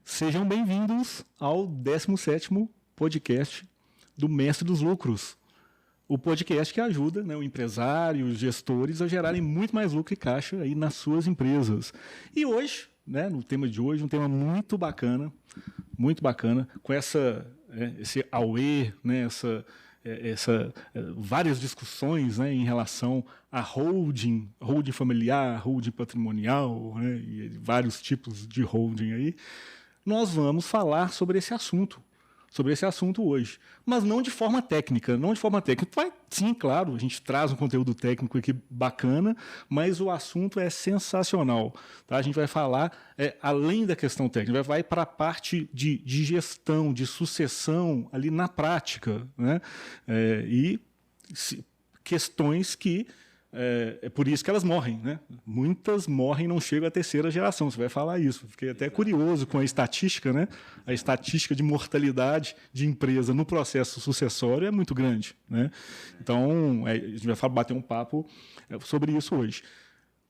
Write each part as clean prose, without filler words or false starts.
Sejam bem-vindos ao 17º podcast do Mestre dos Lucros. O podcast que ajuda, né, o empresário, os gestores a gerarem muito mais lucro e caixa aí nas suas empresas. E hoje, né, no tema de hoje, um tema muito bacana, com esse auê, né, várias discussões, né, em relação a holding familiar, holding patrimonial, né, e vários tipos de holding aí. Nós vamos falar sobre esse assunto hoje, mas não de forma técnica, Vai, sim, claro, a gente traz um conteúdo técnico aqui bacana, mas o assunto é sensacional, tá? A gente vai falar além da questão técnica, vai para a parte de gestão, de sucessão ali na prática, né? Questões que é por isso que elas morrem, né? Muitas morrem e não chegam à terceira geração. Você vai falar isso. Fiquei até curioso com a estatística, né? A estatística de mortalidade de empresa no processo sucessório é muito grande, né? Então, a gente vai bater um papo sobre isso hoje.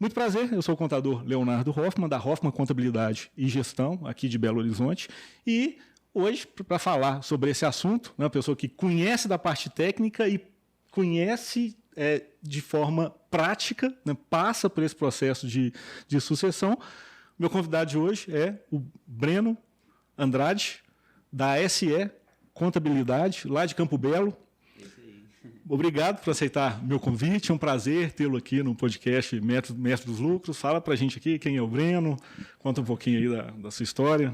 Muito prazer, eu sou o contador Leonardo Hoffman, da Hoffman Contabilidade e Gestão, aqui de Belo Horizonte. E hoje, para falar sobre esse assunto, né, uma pessoa que conhece da parte técnica e conhece de forma prática, né, passa por esse processo de sucessão. Meu convidado de hoje é o Breno Andrade, da SE Contabilidade, lá de Campo Belo. Obrigado por aceitar meu convite, é um prazer tê-lo aqui no podcast Mestre dos Lucros. Fala para a gente aqui quem é o Breno, conta um pouquinho aí da sua história.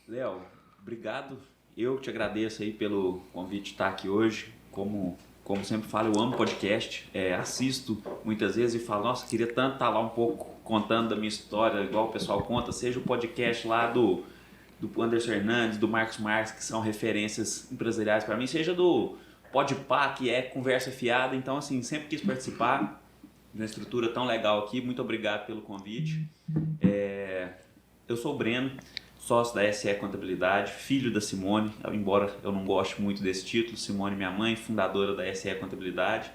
Léo, obrigado. Eu te agradeço aí pelo convite de estar aqui hoje. Como sempre falo, eu amo podcast, assisto muitas vezes e falo, nossa, queria tanto estar lá um pouco contando da minha história, igual o pessoal conta, seja o podcast lá do Anderson Hernandes, do Marcos Marques, que são referências empresariais para mim, seja do Podpah, que é conversa fiada. Então, assim, sempre quis participar de uma estrutura tão legal aqui. Muito obrigado pelo convite. Eu sou o Breno, sócio da SE Contabilidade, filho da Simone, embora eu não goste muito desse título. Simone, minha mãe, fundadora da SE Contabilidade,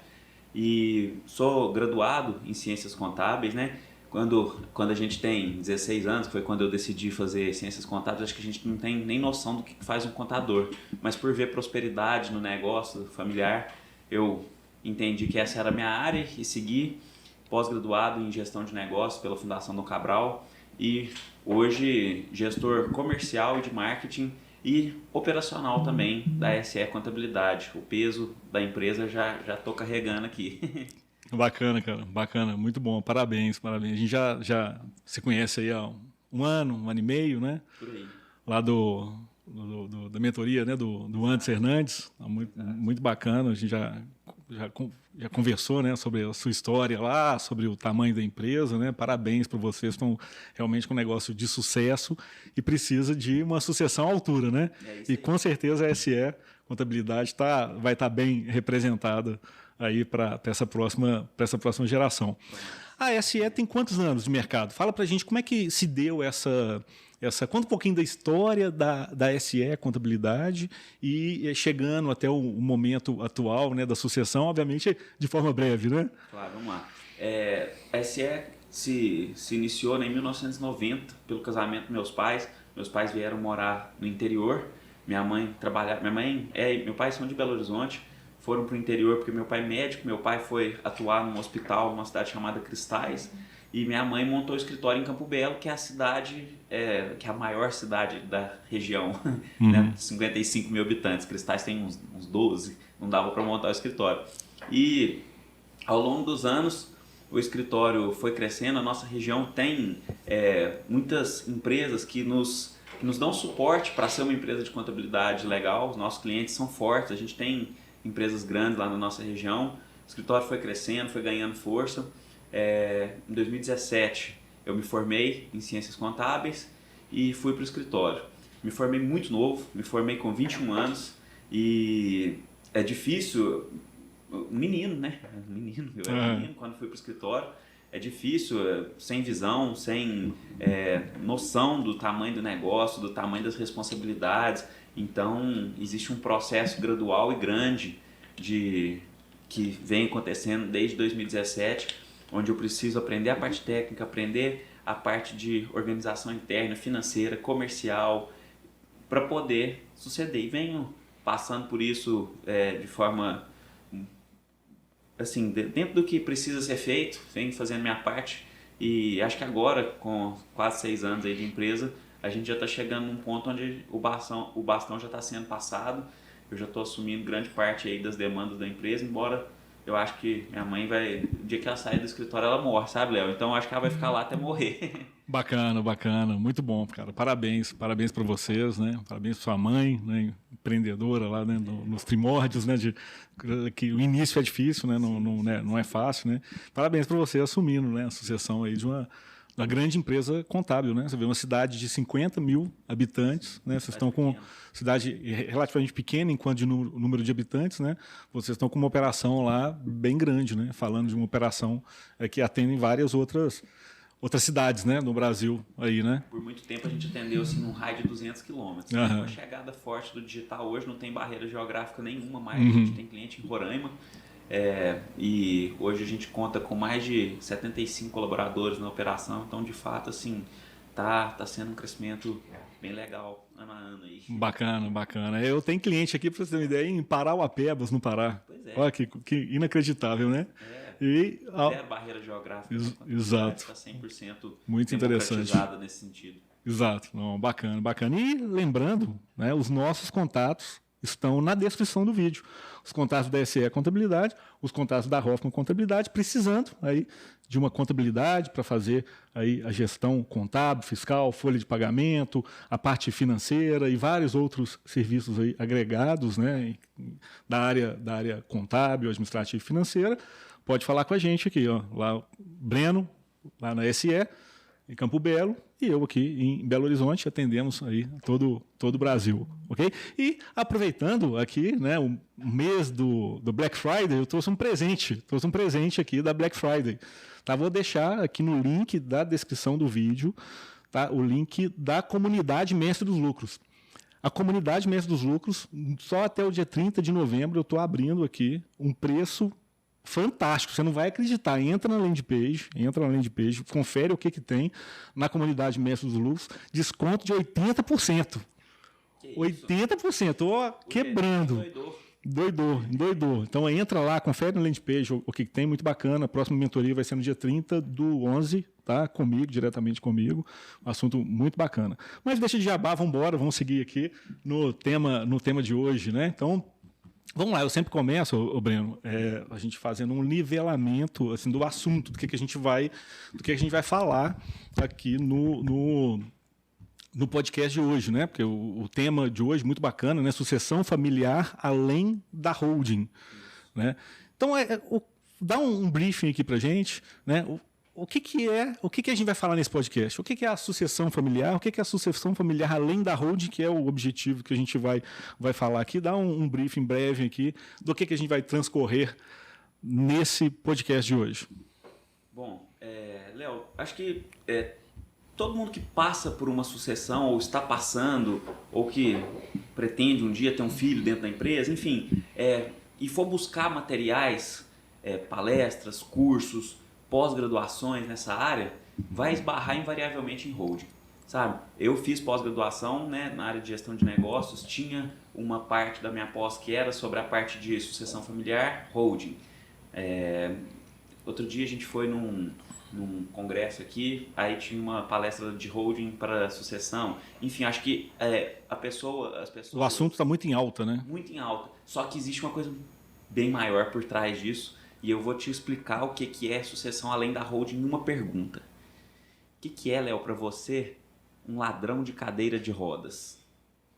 e sou graduado em Ciências Contábeis, né? Quando a gente tem 16 anos, que foi quando eu decidi fazer Ciências Contábeis, acho que a gente não tem nem noção do que faz um contador, mas por ver prosperidade no negócio familiar, eu entendi que essa era a minha área e segui pós-graduado em Gestão de Negócios pela Fundação Dom Cabral, e hoje gestor comercial e de marketing e operacional também da SE Contabilidade. O peso da empresa já estou carregando aqui. Bacana, cara, bacana, muito bom, parabéns. A gente já se conhece aí há um ano e meio, né? Por aí. Lá da mentoria, né? do Anderson Hernandes, muito bacana. A gente já conversou, né, sobre a sua história lá, sobre o tamanho da empresa, né? Parabéns para vocês, estão realmente com um negócio de sucesso e precisa de uma sucessão à altura, né? E com certeza a SE Contabilidade vai estar bem representada aí para essa próxima geração. A SE tem quantos anos de mercado? Fala para a gente como é que se deu conta um pouquinho da história da SE Contabilidade e chegando até o momento atual, né, da sucessão, obviamente de forma breve, né? Claro, vamos lá. A SE se iniciou, né, em 1990 pelo casamento dos meus pais. Meus pais vieram morar no interior. Meu pai são de Belo Horizonte. Foram para o interior porque meu pai é médico, meu pai foi atuar num hospital numa cidade chamada Cristais, e minha mãe montou o escritório em Campo Belo, que é a cidade, que é a maior cidade da região, né? 55 mil habitantes. Cristais tem uns 12, não dava para montar o escritório. E ao longo dos anos o escritório foi crescendo, a nossa região tem muitas empresas que nos dão suporte para ser uma empresa de contabilidade legal. Os nossos clientes são fortes, a gente tem empresas grandes lá na nossa região. O escritório foi crescendo, foi ganhando força. Em 2017 eu me formei em Ciências Contábeis e fui para o escritório. Me formei muito novo, me formei com 21 anos e é difícil, menino, né? Eu era menino quando fui para o escritório. É difícil, sem visão, sem noção do tamanho do negócio, do tamanho das responsabilidades. Então, existe um processo gradual e grande que vem acontecendo desde 2017, onde eu preciso aprender a parte técnica, aprender a parte de organização interna, financeira, comercial, para poder suceder. E venho passando por isso de forma, assim, dentro do que precisa ser feito, venho fazendo minha parte. E acho que agora, com quase 6 anos aí de empresa, a gente já está chegando num ponto onde o bastão já está sendo passado. Eu já estou assumindo grande parte aí das demandas da empresa, embora eu acho que minha mãe vai... O dia que ela sair do escritório, ela morre, sabe, Léo? Então, eu acho que ela vai ficar lá até morrer. Bacana, bacana. Muito bom, cara. Parabéns. Parabéns para vocês, né? Parabéns para sua mãe, né? Empreendedora lá, né? Nos primórdios, né? Que o início é difícil, né? Não é fácil, né? Parabéns para você assumindo, né? A sucessão aí de uma grande empresa contábil, né? Você vê uma cidade de 50 mil habitantes, né? Vocês estão com cidade relativamente pequena enquanto de número de habitantes, né? Vocês estão com uma operação lá bem grande, né? Falando de uma operação que atende várias outras cidades, né, no Brasil aí, né? Por muito tempo a gente atendeu assim num raio de 200 quilômetros. Uhum. Uma chegada forte do digital hoje, não tem barreira geográfica nenhuma mais. A gente tem cliente em Roraima. E hoje a gente conta com mais de 75 colaboradores na operação. Então, de fato, assim, tá sendo um crescimento bem legal ano a ano aí. Bacana, bacana. Eu tenho cliente aqui, para você ter uma ideia, em Parauapebas, no Pará. Pois é. Olha que inacreditável, né? Zero barreira geográfica. Exato. Está 100% muito interessante nesse sentido. Exato. Não, bacana, bacana. E lembrando, né, os nossos contatos estão na descrição do vídeo. Os contatos da SE Contabilidade, os contatos da Hoffman Contabilidade, precisando aí de uma contabilidade para fazer aí a gestão contábil, fiscal, folha de pagamento, a parte financeira e vários outros serviços aí agregados, né, da área contábil, administrativa e financeira. Pode falar com a gente aqui, ó, lá Breno, lá na SE, em Campo Belo, e eu aqui em Belo Horizonte, atendemos aí todo o Brasil, ok? E aproveitando aqui, né, o mês do Black Friday, eu trouxe um presente aqui da Black Friday. Tá? Vou deixar aqui no link da descrição do vídeo, tá? O link da comunidade Mestre dos Lucros. A comunidade Mestre dos Lucros, só até o dia 30 de novembro, eu estou abrindo aqui um preço fantástico, você não vai acreditar. Entra na landing page, confere o que tem na comunidade Mestre dos Lucros, desconto de 80%. 80%, ó, quebrando. Doidou. Então entra lá, confere na landing page o que tem, muito bacana. A próxima mentoria vai ser no dia 30/11, tá? Diretamente comigo. Um assunto muito bacana. Mas deixa de jabá, vamos seguir aqui no tema de hoje, né? Então, vamos lá, eu sempre começo, Breno, a gente fazendo um nivelamento assim, do assunto, do que a gente vai falar aqui no podcast de hoje, né? Porque o tema de hoje, muito bacana, né? Sucessão familiar além da holding. Né? Então, dá um briefing aqui para a gente, né? O que a gente vai falar nesse podcast? O que é a sucessão familiar? O que é a sucessão familiar além da holding, que é o objetivo que a gente vai falar aqui? Dá um briefing breve aqui do que a gente vai transcorrer nesse podcast de hoje. Bom, Léo, acho que todo mundo que passa por uma sucessão, ou está passando, ou que pretende um dia ter um filho dentro da empresa, enfim, e for buscar materiais, palestras, cursos, pós-graduações nessa área, vai esbarrar invariavelmente em holding, sabe? Eu fiz pós-graduação, né, na área de gestão de negócios, tinha uma parte da minha pós que era sobre a parte de sucessão familiar, holding. Outro dia a gente foi num congresso aqui, aí tinha uma palestra de holding para sucessão. Enfim, acho que as pessoas... O assunto está muito em alta, né? Muito em alta. Só que existe uma coisa bem maior por trás disso, e eu vou te explicar o que é sucessão além da holding em uma pergunta. O que é, Léo, para você, um ladrão de cadeira de rodas?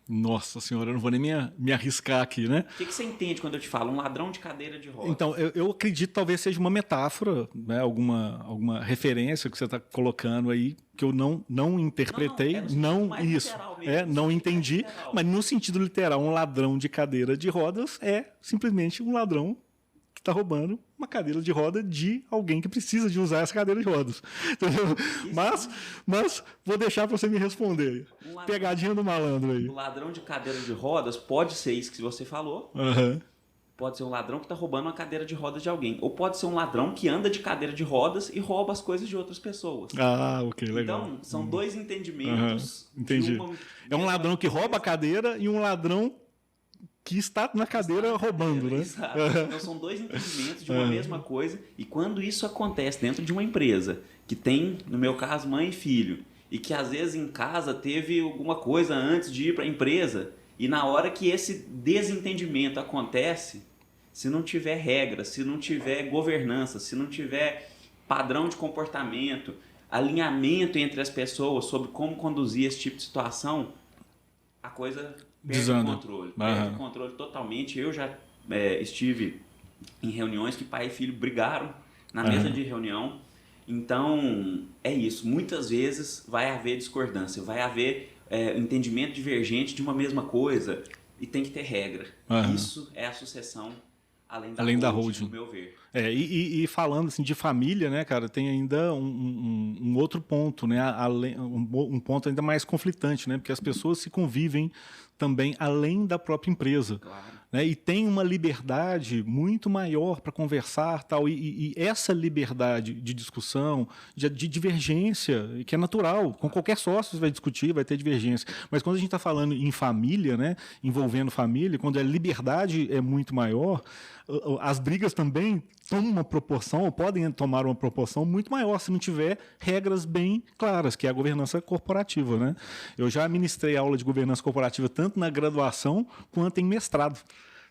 Nossa senhora, eu não vou nem me arriscar aqui, né? O que você entende quando eu te falo um ladrão de cadeira de rodas? Então, eu acredito talvez seja uma metáfora, né? alguma referência que você está colocando aí, que eu não interpretei, não entendi, literal. Mas no sentido literal, um ladrão de cadeira de rodas é simplesmente um ladrão que está roubando uma cadeira de roda de alguém que precisa de usar essa cadeira de rodas. Entendeu? Mas vou deixar para você me responder. Pegadinha do malandro aí. O ladrão de cadeira de rodas pode ser isso que você falou. Uhum. pode ser um ladrão que está roubando uma cadeira de rodas de alguém. Ou pode ser um ladrão que anda de cadeira de rodas e rouba as coisas de outras pessoas. Ok, legal. Então, são dois entendimentos. Entendi. É um ladrão que rouba a cadeira e um ladrão que está na cadeira roubando, né? Exato. Então, são dois entendimentos de uma mesma coisa. E quando isso acontece dentro de uma empresa, que tem, no meu caso, mãe e filho, e que às vezes em casa teve alguma coisa antes de ir para a empresa, e na hora que esse desentendimento acontece, se não tiver regra, se não tiver governança, se não tiver padrão de comportamento, alinhamento entre as pessoas sobre como conduzir esse tipo de situação, a coisa perde o controle. Perde o controle totalmente. Eu já estive em reuniões que pai e filho brigaram na mesa de reunião. Então, é isso. Muitas vezes vai haver discordância, vai haver entendimento divergente de uma mesma coisa e tem que ter regra. Isso é a sucessão além da holding, no meu ver. E falando assim, de família, né, cara, tem ainda um outro ponto, né, um ponto ainda mais conflitante, né, porque as pessoas se convivem também além da própria empresa. Claro. Né, e tem uma liberdade muito maior para conversar, tal, e essa liberdade de discussão, de divergência, que é natural, com qualquer sócio você vai discutir, vai ter divergência, mas quando a gente está falando em família, né, envolvendo família, quando a liberdade é muito maior, as brigas também tomam uma proporção, ou podem tomar uma proporção muito maior se não tiver regras bem claras, que é a governança corporativa, né? Eu já ministrei aula de governança corporativa tanto na graduação quanto em mestrado.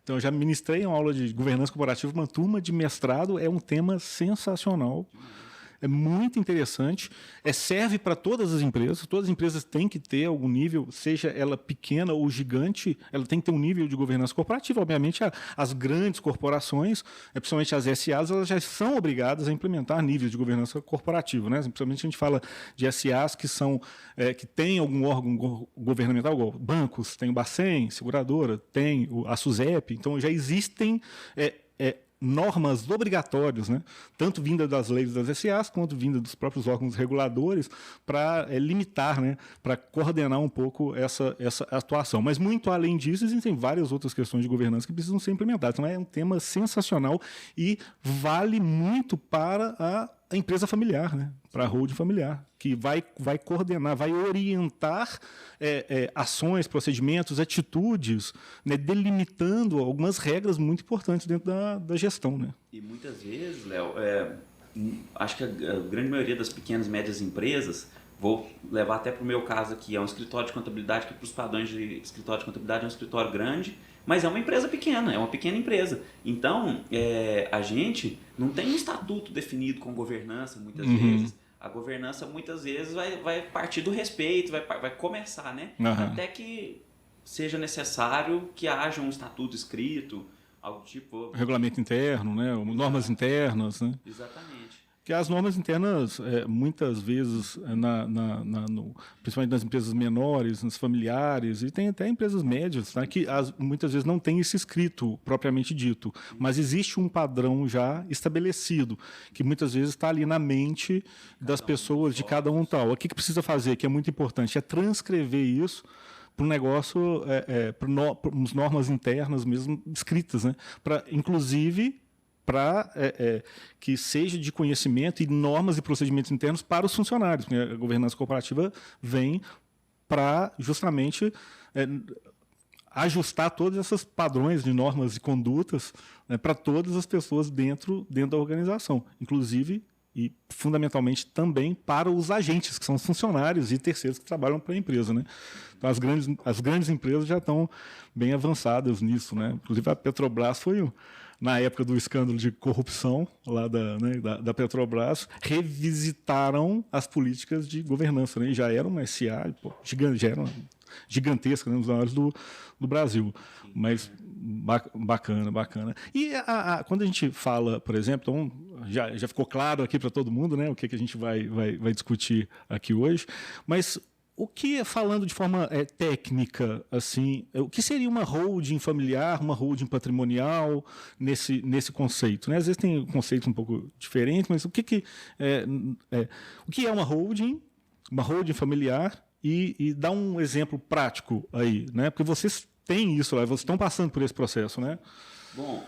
Então, eu já ministrei uma aula de governança corporativa para uma turma de mestrado, é um tema sensacional. É muito interessante, serve para todas as empresas têm que ter algum nível, seja ela pequena ou gigante, ela tem que ter um nível de governança corporativa. Obviamente, as grandes corporações, principalmente as SAs, elas já são obrigadas a implementar níveis de governança corporativa, né? Principalmente a gente fala de SAs que têm algum órgão governamental, igual bancos, tem o Bacen, seguradora, tem a SUSEP, então já existem normas obrigatórias, né? Tanto vinda das leis das SAs quanto vinda dos próprios órgãos reguladores para limitar, né? Para coordenar um pouco essa atuação. Mas muito além disso, existem várias outras questões de governança que precisam ser implementadas. Então é um tema sensacional e vale muito para a empresa familiar, né? Para a holding familiar, que vai coordenar, vai orientar ações, procedimentos, atitudes, né? Delimitando algumas regras muito importantes dentro da gestão. Né? E muitas vezes, Léo, acho que a grande maioria das pequenas e médias empresas, vou levar até para o meu caso aqui, é um escritório de contabilidade que para os padrões de escritório de contabilidade é um escritório grande, mas é uma empresa pequena, é uma pequena empresa. Então, a gente não tem um estatuto definido com governança, muitas vezes. A governança, muitas vezes, vai partir do respeito, vai começar, né? Até que seja necessário que haja um estatuto escrito, algo tipo... Regulamento interno, né? Normas internas, né? Exatamente. Que as normas internas, muitas vezes, principalmente nas empresas menores, nas familiares, e tem até empresas médias, tá, que muitas vezes não tem esse escrito propriamente dito, mas existe um padrão já estabelecido, que muitas vezes está ali na mente das pessoas, de cada um tal. O que precisa fazer, que é muito importante, é transcrever isso para um negócio, para normas internas mesmo escritas, né? Inclusive para que seja de conhecimento e normas e procedimentos internos para os funcionários. Porque a governança corporativa vem para justamente ajustar todos esses padrões de normas e condutas, né, para todas as pessoas dentro da organização, inclusive e fundamentalmente também para os agentes, que são os funcionários e terceiros que trabalham para a empresa. Né? Então, as grandes empresas já estão bem avançadas nisso. Né? Inclusive, a Petrobras foi, na época do escândalo de corrupção lá da Petrobras, revisitaram as políticas de governança. Né? E já era uma SA, já era gigantesca, né? Um dos maiores do Brasil. Sim, mas bacana. E quando a gente fala, por exemplo, então, já ficou claro aqui para todo mundo, né, o que a gente vai discutir aqui hoje, mas o que, falando de forma técnica, assim, o que seria uma holding familiar, uma holding patrimonial nesse conceito? Né? Às vezes tem conceitos um pouco diferentes, mas o que é uma holding familiar? E dá um exemplo prático aí, né? Porque vocês têm isso lá, vocês estão passando por esse processo, né? Bom,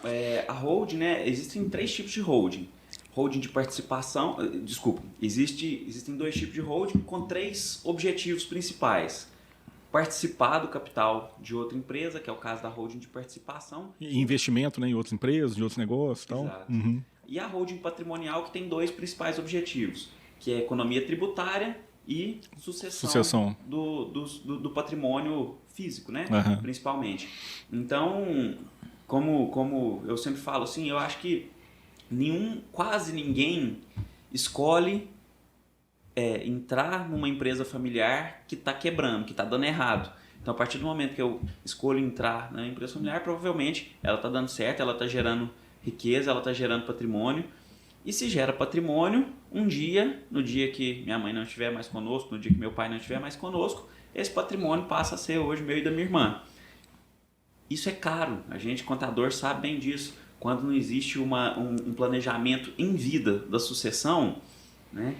a holding, né? Existem 3 tipos de holding. Holding de participação, existem 2 tipos de holding com 3 objetivos principais. Participar do capital de outra empresa, que é o caso da holding de participação. E investimento, né, em outras empresas, em outros negócios e tal. Exato. Uhum. E a holding patrimonial, que tem 2 principais objetivos, que é economia tributária e sucessão. Do patrimônio físico, né? Uhum. Principalmente. Então, como eu sempre falo assim, eu acho que quase ninguém escolhe entrar numa empresa familiar que está quebrando, que está dando errado. Então, a partir do momento que eu escolho entrar na empresa familiar, provavelmente ela está dando certo, ela está gerando riqueza, ela está gerando patrimônio. E se gera patrimônio, no dia que minha mãe não estiver mais conosco, no dia que meu pai não estiver mais conosco, esse patrimônio passa a ser hoje meu e da minha irmã. Isso é caro, a gente, contador, sabe bem disso. Quando não existe um planejamento em vida da sucessão, né,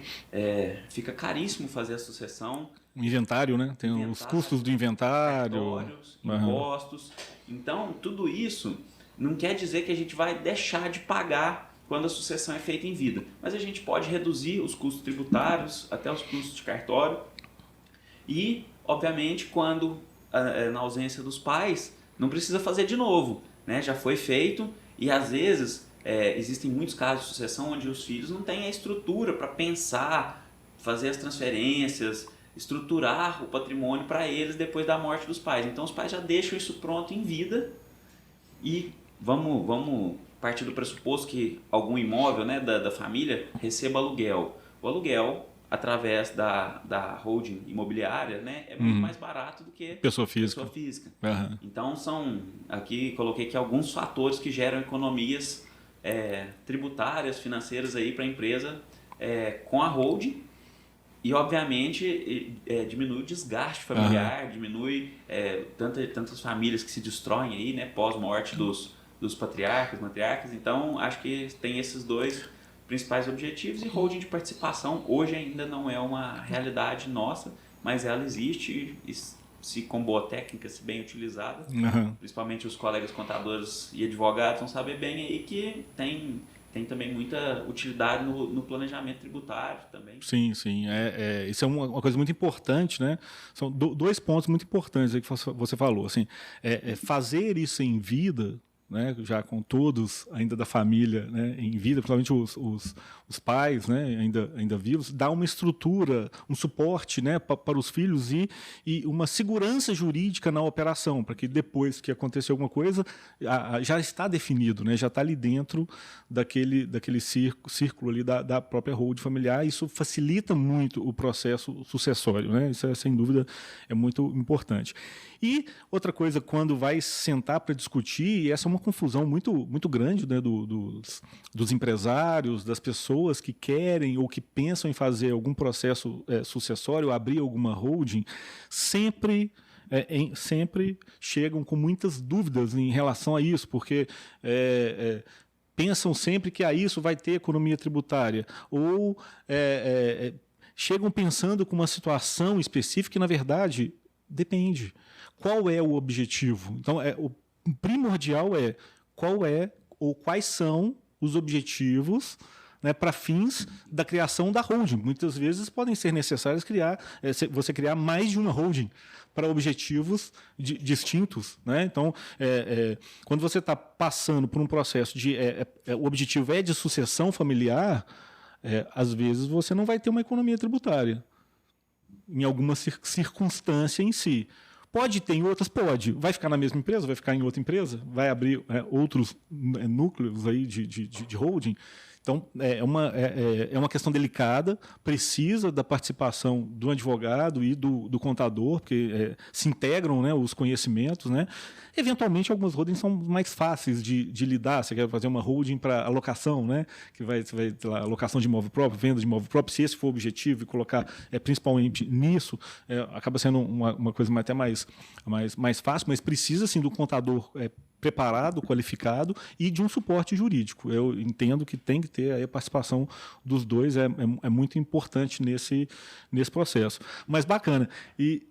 fica caríssimo fazer a sucessão. O inventário, né? Tem os custos do inventário. Impostos. Então, tudo isso não quer dizer que a gente vai deixar de pagar quando a sucessão é feita em vida. Mas a gente pode reduzir os custos tributários, até os custos de cartório. E, obviamente, quando na ausência dos pais, não precisa fazer de novo, né? Já foi feito e, às vezes, existem muitos casos de sucessão onde os filhos não têm a estrutura para pensar, fazer as transferências, estruturar o patrimônio para eles depois da morte dos pais. Então, os pais já deixam isso pronto em vida e vamos partir do pressuposto que algum imóvel, né, da família receba aluguel. O aluguel, através da holding imobiliária, né, é muito mais barato do que pessoa física. Uhum. Então, aqui coloquei aqui alguns fatores que geram economias tributárias, financeiras aí para a empresa com a holding. E, obviamente, diminui o desgaste familiar, diminui tantas famílias que se destroem aí, né, pós-morte dos patriarcas, matriarcas. Então, acho que tem esses 2 principais objetivos. E holding de participação hoje ainda não é uma realidade nossa, mas ela existe e se com boa técnica, se bem utilizada. Principalmente os colegas contadores e advogados vão saber bem aí que tem também muita utilidade no planejamento tributário também. Sim. Isso é uma coisa muito importante, né? São 2 pontos muito importantes aí que você falou. Assim, fazer isso em vida, né, já com todos ainda da família, né, em vida, principalmente os pais, né, ainda vivos, dá uma estrutura, um suporte, né, para os filhos e uma segurança jurídica na operação, para que depois que acontecer alguma coisa, já está definido, né, já está ali dentro daquele círculo ali da própria holding familiar. Isso facilita muito o processo sucessório, né? Isso, sem dúvida, é muito importante. E outra coisa, quando vai sentar para discutir, e essa é uma confusão muito grande, né, dos empresários, das pessoas que querem ou que pensam em fazer algum processo sucessório, abrir alguma holding, sempre chegam com muitas dúvidas em relação a isso, porque pensam sempre que isso vai ter economia tributária, ou chegam pensando com uma situação específica que, na verdade, depende. Qual é o objetivo? Então, o primordial é quais são os objetivos, né, para fins da criação da holding. Muitas vezes podem ser necessários você criar mais de uma holding para objetivos distintos, né? Então, quando você está passando por um processo o objetivo é de sucessão familiar, às vezes você não vai ter uma economia tributária em alguma circunstância em si. Pode ter em outras? Pode. Vai ficar na mesma empresa? Vai ficar em outra empresa? Vai abrir outros núcleos aí de holding? Então, é uma questão delicada, precisa da participação do advogado e do contador, porque se integram, né, os conhecimentos, né? Eventualmente, algumas holdings são mais fáceis de lidar. Você quer fazer uma holding para alocação, né? Que vai lá, alocação de imóvel próprio, venda de imóvel próprio, se esse for o objetivo e colocar principalmente nisso, acaba sendo uma coisa até mais fácil, mas precisa, sim, do contador preparado, qualificado e de um suporte jurídico. Eu entendo que tem que ter a participação dos dois, é muito importante nesse processo. Mas bacana. E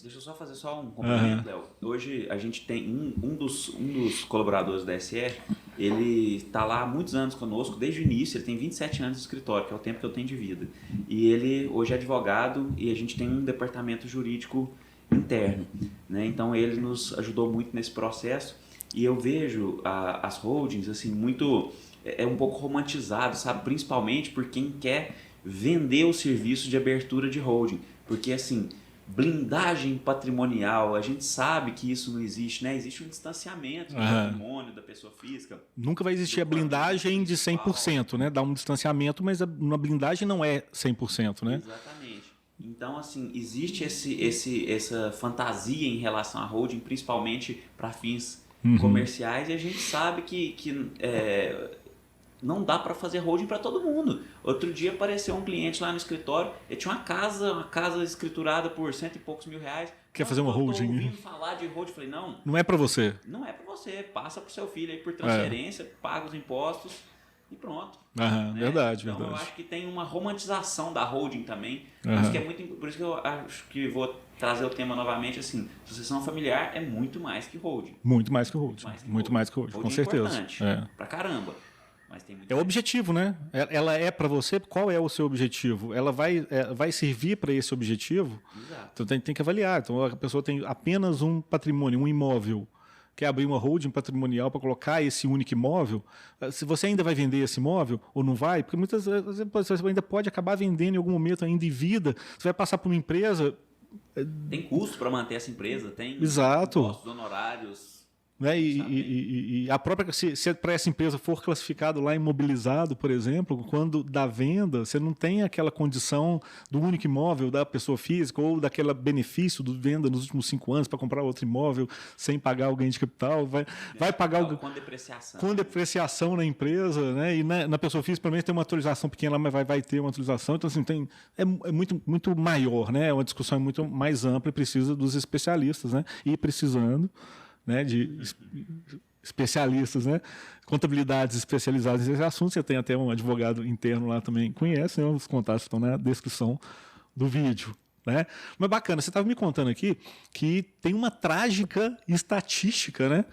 Deixa eu só fazer um complemento, Léo. Hoje a gente tem um dos colaboradores da SE, ele está lá há muitos anos conosco, desde o início, ele tem 27 anos de escritório, que é o tempo que eu tenho de vida. E ele hoje é advogado e a gente tem um departamento jurídico interno, né? Então ele nos ajudou muito nesse processo e eu vejo as holdings assim, muito... É um pouco romantizado, sabe? Principalmente por quem quer vender o serviço de abertura de holding. Porque assim... blindagem patrimonial, a gente sabe que isso não existe, né? Existe um distanciamento do patrimônio da pessoa física. Nunca vai existir a blindagem de 100%, né? Dá um distanciamento, mas uma blindagem não é 100%, né? Exatamente. Então, assim, existe essa fantasia em relação à holding, principalmente para fins comerciais, e a gente sabe que não dá para fazer holding para todo mundo. Outro dia apareceu um cliente lá no escritório, ele tinha uma casa escriturada por cento e poucos mil reais. Quer fazer uma holding? Eu ouvindo falar de holding, falei, não é para você. Não é para você, passa para o seu filho aí por transferência, paga os impostos e pronto. Né? Verdade, então, verdade. eu acho que tem uma romantização da holding também, por isso que eu acho que vou trazer o tema novamente, assim, sucessão familiar é muito mais que holding. Muito mais que holding, com certeza. É importante, pra caramba. Mas tem muito o objetivo, né? Ela é para você, qual é o seu objetivo? Ela vai servir para esse objetivo? Exato. Então tem que avaliar. Então a pessoa tem apenas um patrimônio, um imóvel, quer abrir uma holding patrimonial para colocar esse único imóvel, se você ainda vai vender esse imóvel ou não vai, porque muitas vezes você ainda pode acabar vendendo em algum momento ainda em vida, você vai passar por uma empresa... Tem custo para manter essa empresa, tem impostos, honorários... Né? E a própria, se para essa empresa for classificado lá imobilizado, por exemplo, quando dá venda, você não tem aquela condição do único imóvel da pessoa física ou daquele benefício do venda nos últimos 5 anos para comprar outro imóvel sem pagar o ganho de capital, vai pagar com depreciação. Com depreciação na empresa, né? E na pessoa física, pelo menos tem uma atualização pequena, mas vai ter uma atualização. Então, assim, é muito, muito maior, né? É uma discussão muito mais ampla e precisa dos especialistas, né? E precisando, né, de especialistas, né, contabilidades especializadas nesse assunto. Você tem até um advogado interno lá também conhece, né, os contatos estão na descrição do vídeo, né? Mas bacana, você estava me contando aqui que tem uma trágica estatística, né,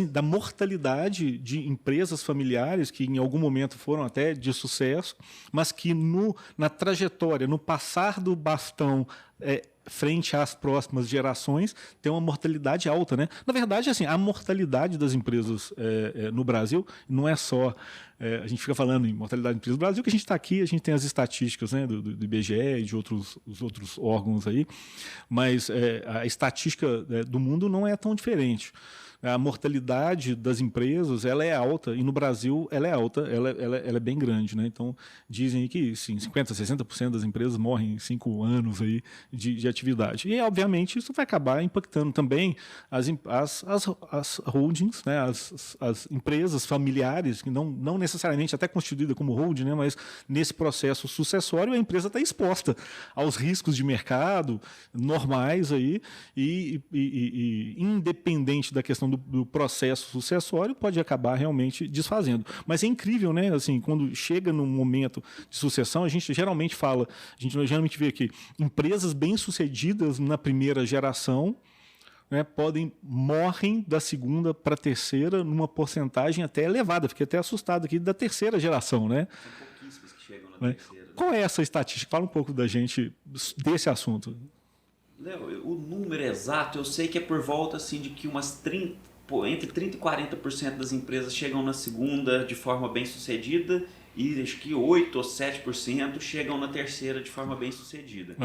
da mortalidade de empresas familiares que em algum momento foram até de sucesso, mas que na trajetória, no passar do bastão frente às próximas gerações, tem uma mortalidade alta, né? Na verdade, assim, a mortalidade das empresas no Brasil não é só... a gente fica falando em mortalidade de empresas no Brasil, que a gente está aqui, a gente tem as estatísticas, né, do IBGE e de outros órgãos aí, mas a estatística do mundo não é tão diferente. A mortalidade das empresas ela é alta, e no Brasil ela é alta, ela é bem grande, né? Então, dizem aí que sim, 50%, 60% das empresas morrem em 5 anos aí de atividade. E, obviamente, isso vai acabar impactando também as holdings, né? as empresas familiares, que não necessariamente até constituída como holding, né? Mas nesse processo sucessório a empresa está exposta aos riscos de mercado normais aí, e independente da questão do processo sucessório, pode acabar realmente desfazendo. Mas é incrível, né? Assim, quando chega num momento de sucessão, a gente geralmente geralmente vê que empresas bem-sucedidas na primeira geração, né, morrem da segunda para a terceira numa porcentagem até elevada. Fiquei até assustado aqui da terceira geração, né? São pouquíssimas que chegam na terceira. Qual é essa estatística? Fala um pouco da gente desse assunto. Léo, o número exato eu sei que é por volta assim, de que entre 30% e 40% das empresas chegam na segunda de forma bem sucedida e acho que 8% ou 7% chegam na terceira de forma bem sucedida.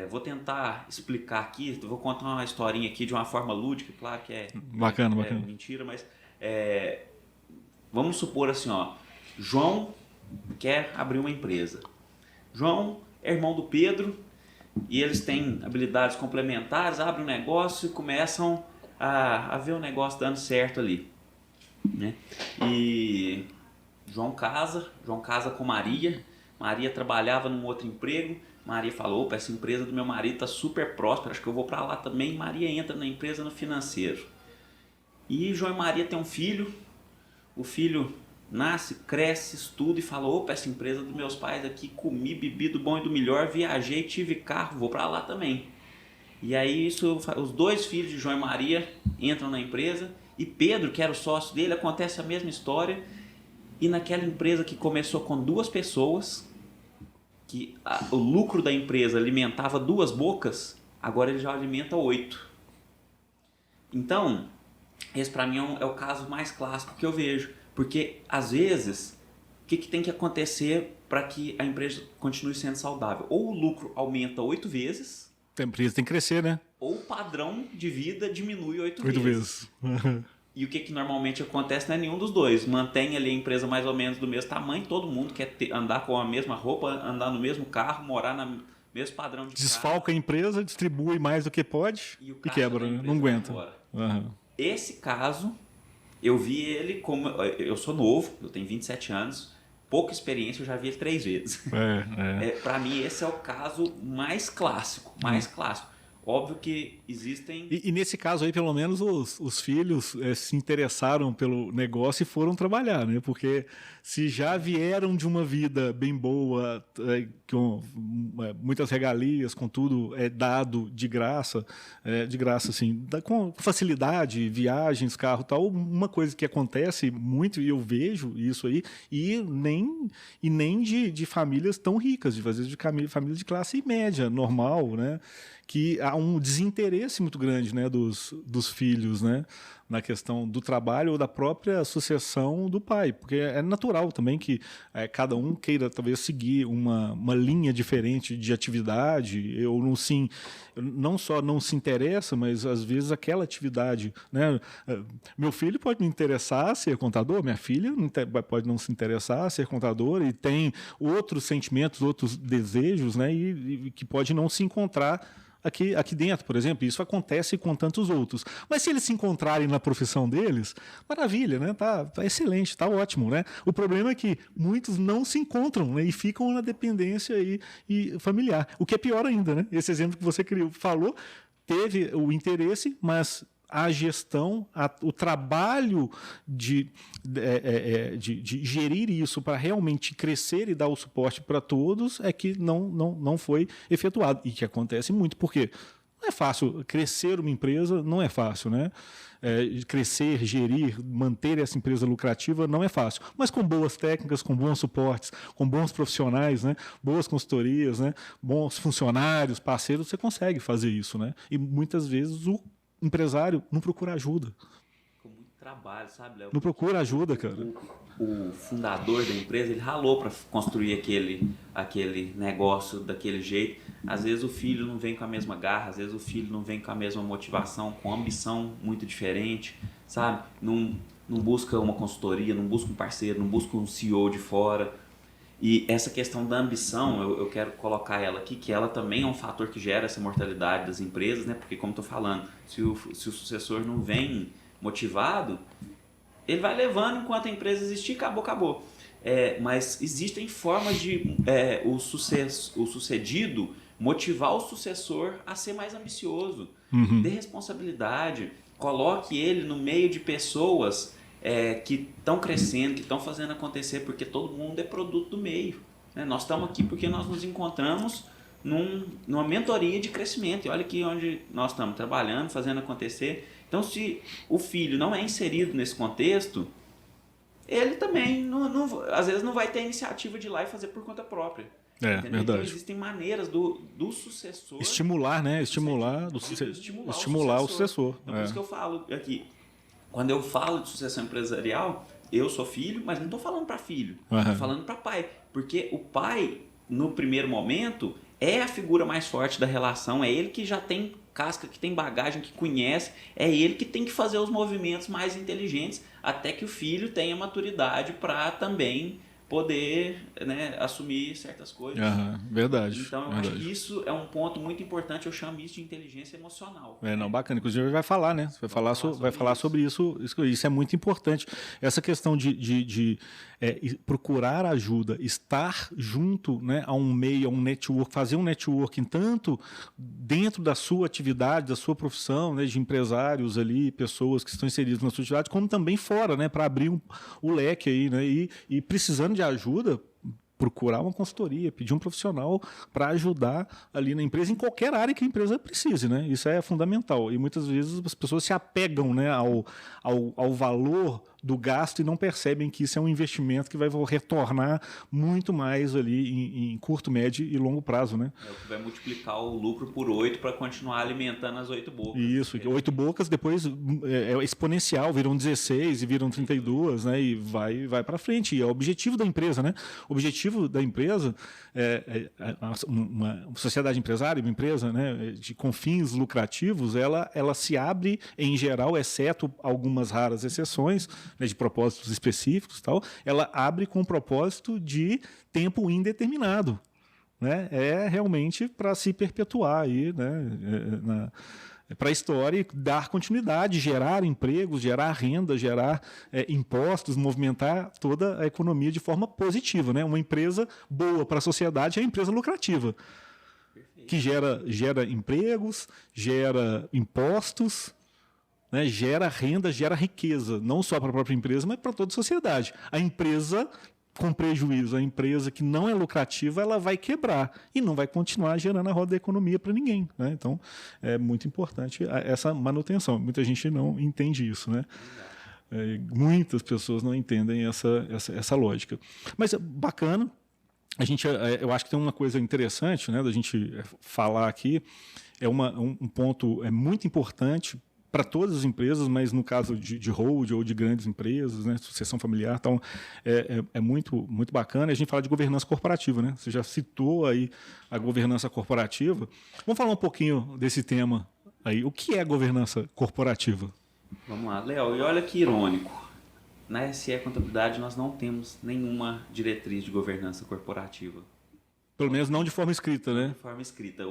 Vou tentar explicar aqui, vou contar uma historinha aqui de uma forma lúdica, claro que bacana. Mentira, mas vamos supor assim, João quer abrir uma empresa. João é irmão do Pedro e eles têm habilidades complementares, abrem um negócio e começam a ver o negócio dando certo ali, né? E João casa com Maria trabalhava num outro emprego. Maria falou, opa, essa empresa do meu marido está super próspera, acho que eu vou para lá também. Maria entra na empresa no financeiro. E João e Maria têm um filho. O filho nasce, cresce, estuda e fala, opa, essa empresa dos meus pais aqui, comi, bebi do bom e do melhor, viajei, tive carro, vou para lá também. E aí os 2 filhos de João e Maria entram na empresa e Pedro, que era o sócio dele, acontece a mesma história. E naquela empresa que começou com 2 pessoas, que o lucro da empresa alimentava 2 bocas, agora ele já alimenta 8. Então, esse para mim é o caso mais clássico que eu vejo. Porque, às vezes, o que tem que acontecer para que a empresa continue sendo saudável? Ou o lucro aumenta 8 vezes... A empresa tem que crescer, né? Ou o padrão de vida diminui 8 vezes. E o que normalmente acontece não é nenhum dos dois. Mantém ali a empresa mais ou menos do mesmo tamanho, todo mundo quer andar com a mesma roupa, andar no mesmo carro, morar no mesmo padrão de Desfalca a empresa, distribui mais do que pode e quebra, né? Não aguenta. Esse caso, eu vi ele como... Eu sou novo, eu tenho 27 anos, pouca experiência, eu já vi ele 3 vezes. Para mim, esse é o caso mais clássico, clássico. Óbvio que existem... E nesse caso aí, pelo menos, os filhos se interessaram pelo negócio e foram trabalhar, né? Porque se já vieram de uma vida bem boa, com muitas regalias, com tudo dado de graça assim, com facilidade, viagens, carro e tal, uma coisa que acontece muito, e eu vejo isso aí, e nem de famílias tão ricas, às vezes de famílias de classe média, normal, né? Que há um desinteresse muito grande, né, dos filhos, né, na questão do trabalho ou da própria sucessão do pai, porque é natural também que cada um queira talvez seguir uma linha diferente de atividade, ou não só não se interessa, mas às vezes aquela atividade, né, meu filho pode me interessar a ser contador, minha filha pode não se interessar a ser contadora e tem outros sentimentos, outros desejos, né, e que pode não se encontrar aqui dentro, por exemplo. Isso acontece com tantos outros. Mas se eles se encontrarem na profissão deles, maravilha, né? Tá excelente, tá ótimo, né? O problema é que muitos não se encontram, né? E ficam na dependência e familiar. O que é pior ainda, né? Esse exemplo que você falou, teve o interesse, mas a gestão, o trabalho de gerir isso para realmente crescer e dar o suporte para todos é que não foi efetuado. E que acontece muito, porque não é fácil crescer uma empresa, não é fácil, né? Crescer, gerir, manter essa empresa lucrativa não é fácil. Mas com boas técnicas, com bons suportes, com bons profissionais, né? Boas consultorias, né? Bons funcionários, parceiros, você consegue fazer isso, né? E muitas vezes o empresário não procura ajuda. Com muito trabalho, sabe, Léo? Não procura ajuda, cara. O fundador da empresa, ele ralou para construir aquele negócio daquele jeito. Às vezes o filho não vem com a mesma garra, às vezes o filho não vem com a mesma motivação, com ambição muito diferente, sabe? Não busca uma consultoria, não busca um parceiro, não busca um CEO de fora. E essa questão da ambição, eu quero colocar ela aqui, que ela também é um fator que gera essa mortalidade das empresas, né? Porque, como estou falando, se o sucessor não vem motivado, ele vai levando enquanto a empresa existir, acabou. Mas existem formas de o sucedido motivar o sucessor a ser mais ambicioso, dê responsabilidade, coloque ele no meio de pessoas que estão crescendo, que estão fazendo acontecer, porque todo mundo é produto do meio, né? Nós estamos aqui porque nós nos encontramos numa mentoria de crescimento, e olha aqui onde nós estamos trabalhando, fazendo acontecer. Então, se o filho não é inserido nesse contexto, ele também às vezes não vai ter a iniciativa de ir lá e fazer por conta própria. Verdade. Então, existem maneiras do sucessor... Estimular, né? Estimular o sucessor. Então, por isso que eu falo aqui, quando eu falo de sucessão empresarial, eu sou filho, mas não estou falando para filho, estou falando para pai. Porque o pai, no primeiro momento, é a figura mais forte da relação, é ele que já tem casca, que tem bagagem, que conhece, é ele que tem que fazer os movimentos mais inteligentes até que o filho tenha maturidade para também poder, né, assumir certas coisas. Verdade. Então, eu acho que isso é um ponto muito importante. Eu chamo isso de inteligência emocional. Não, bacana. Inclusive, vai falar, né? Você vai falar sobre isso. Isso é muito importante. Essa questão de procurar ajuda, estar junto, né, a um meio, a um network, fazer um networking tanto dentro da sua atividade, da sua profissão, né, de empresários ali, pessoas que estão inseridas na sua atividade, como também fora, né, para abrir o leque aí, né, e precisando de ajuda, procurar uma consultoria, pedir um profissional para ajudar ali na empresa, em qualquer área que a empresa precise, né? Isso é fundamental. E muitas vezes as pessoas se apegam, né, ao valor do gasto e não percebem que isso é um investimento que vai retornar muito mais ali em curto, médio e longo prazo, né? É o que vai multiplicar o lucro por 8 para continuar alimentando as 8 bocas. Isso, 8 bocas depois é exponencial, viram 16 e viram 32, né? E vai para frente. E é o objetivo da empresa, né? O objetivo da empresa uma sociedade empresária, uma empresa, né, com fins lucrativos, ela se abre em geral, exceto algumas raras exceções, né, de propósitos específicos, tal, ela abre com o propósito de tempo indeterminado, né? É realmente para se perpetuar aí, né, para a história e dar continuidade, gerar empregos, gerar renda, gerar impostos, movimentar toda a economia de forma positiva, né? Uma empresa boa para a sociedade é uma empresa lucrativa, que gera empregos, gera impostos, né? Gera renda, gera riqueza, não só para a própria empresa, mas para toda a sociedade. A empresa com prejuízo, a empresa que não é lucrativa, ela vai quebrar e não vai continuar gerando a roda da economia para ninguém, né? Então, é muito importante essa manutenção. Muita gente não entende isso, né? Muitas pessoas não entendem essa lógica. Mas bacana. Eu acho que tem uma coisa interessante, né, da gente falar aqui, um ponto muito importante para todas as empresas, mas no caso de hold ou de grandes empresas, né, sucessão familiar, então é muito, muito bacana. A gente fala de governança corporativa, né? Você já citou aí a governança corporativa. Vamos falar um pouquinho desse tema aí. O que é governança corporativa? Vamos lá, Léo. E olha que irônico. Na SE Contabilidade nós não temos nenhuma diretriz de governança corporativa. Pelo menos não de forma escrita, né? De forma escrita.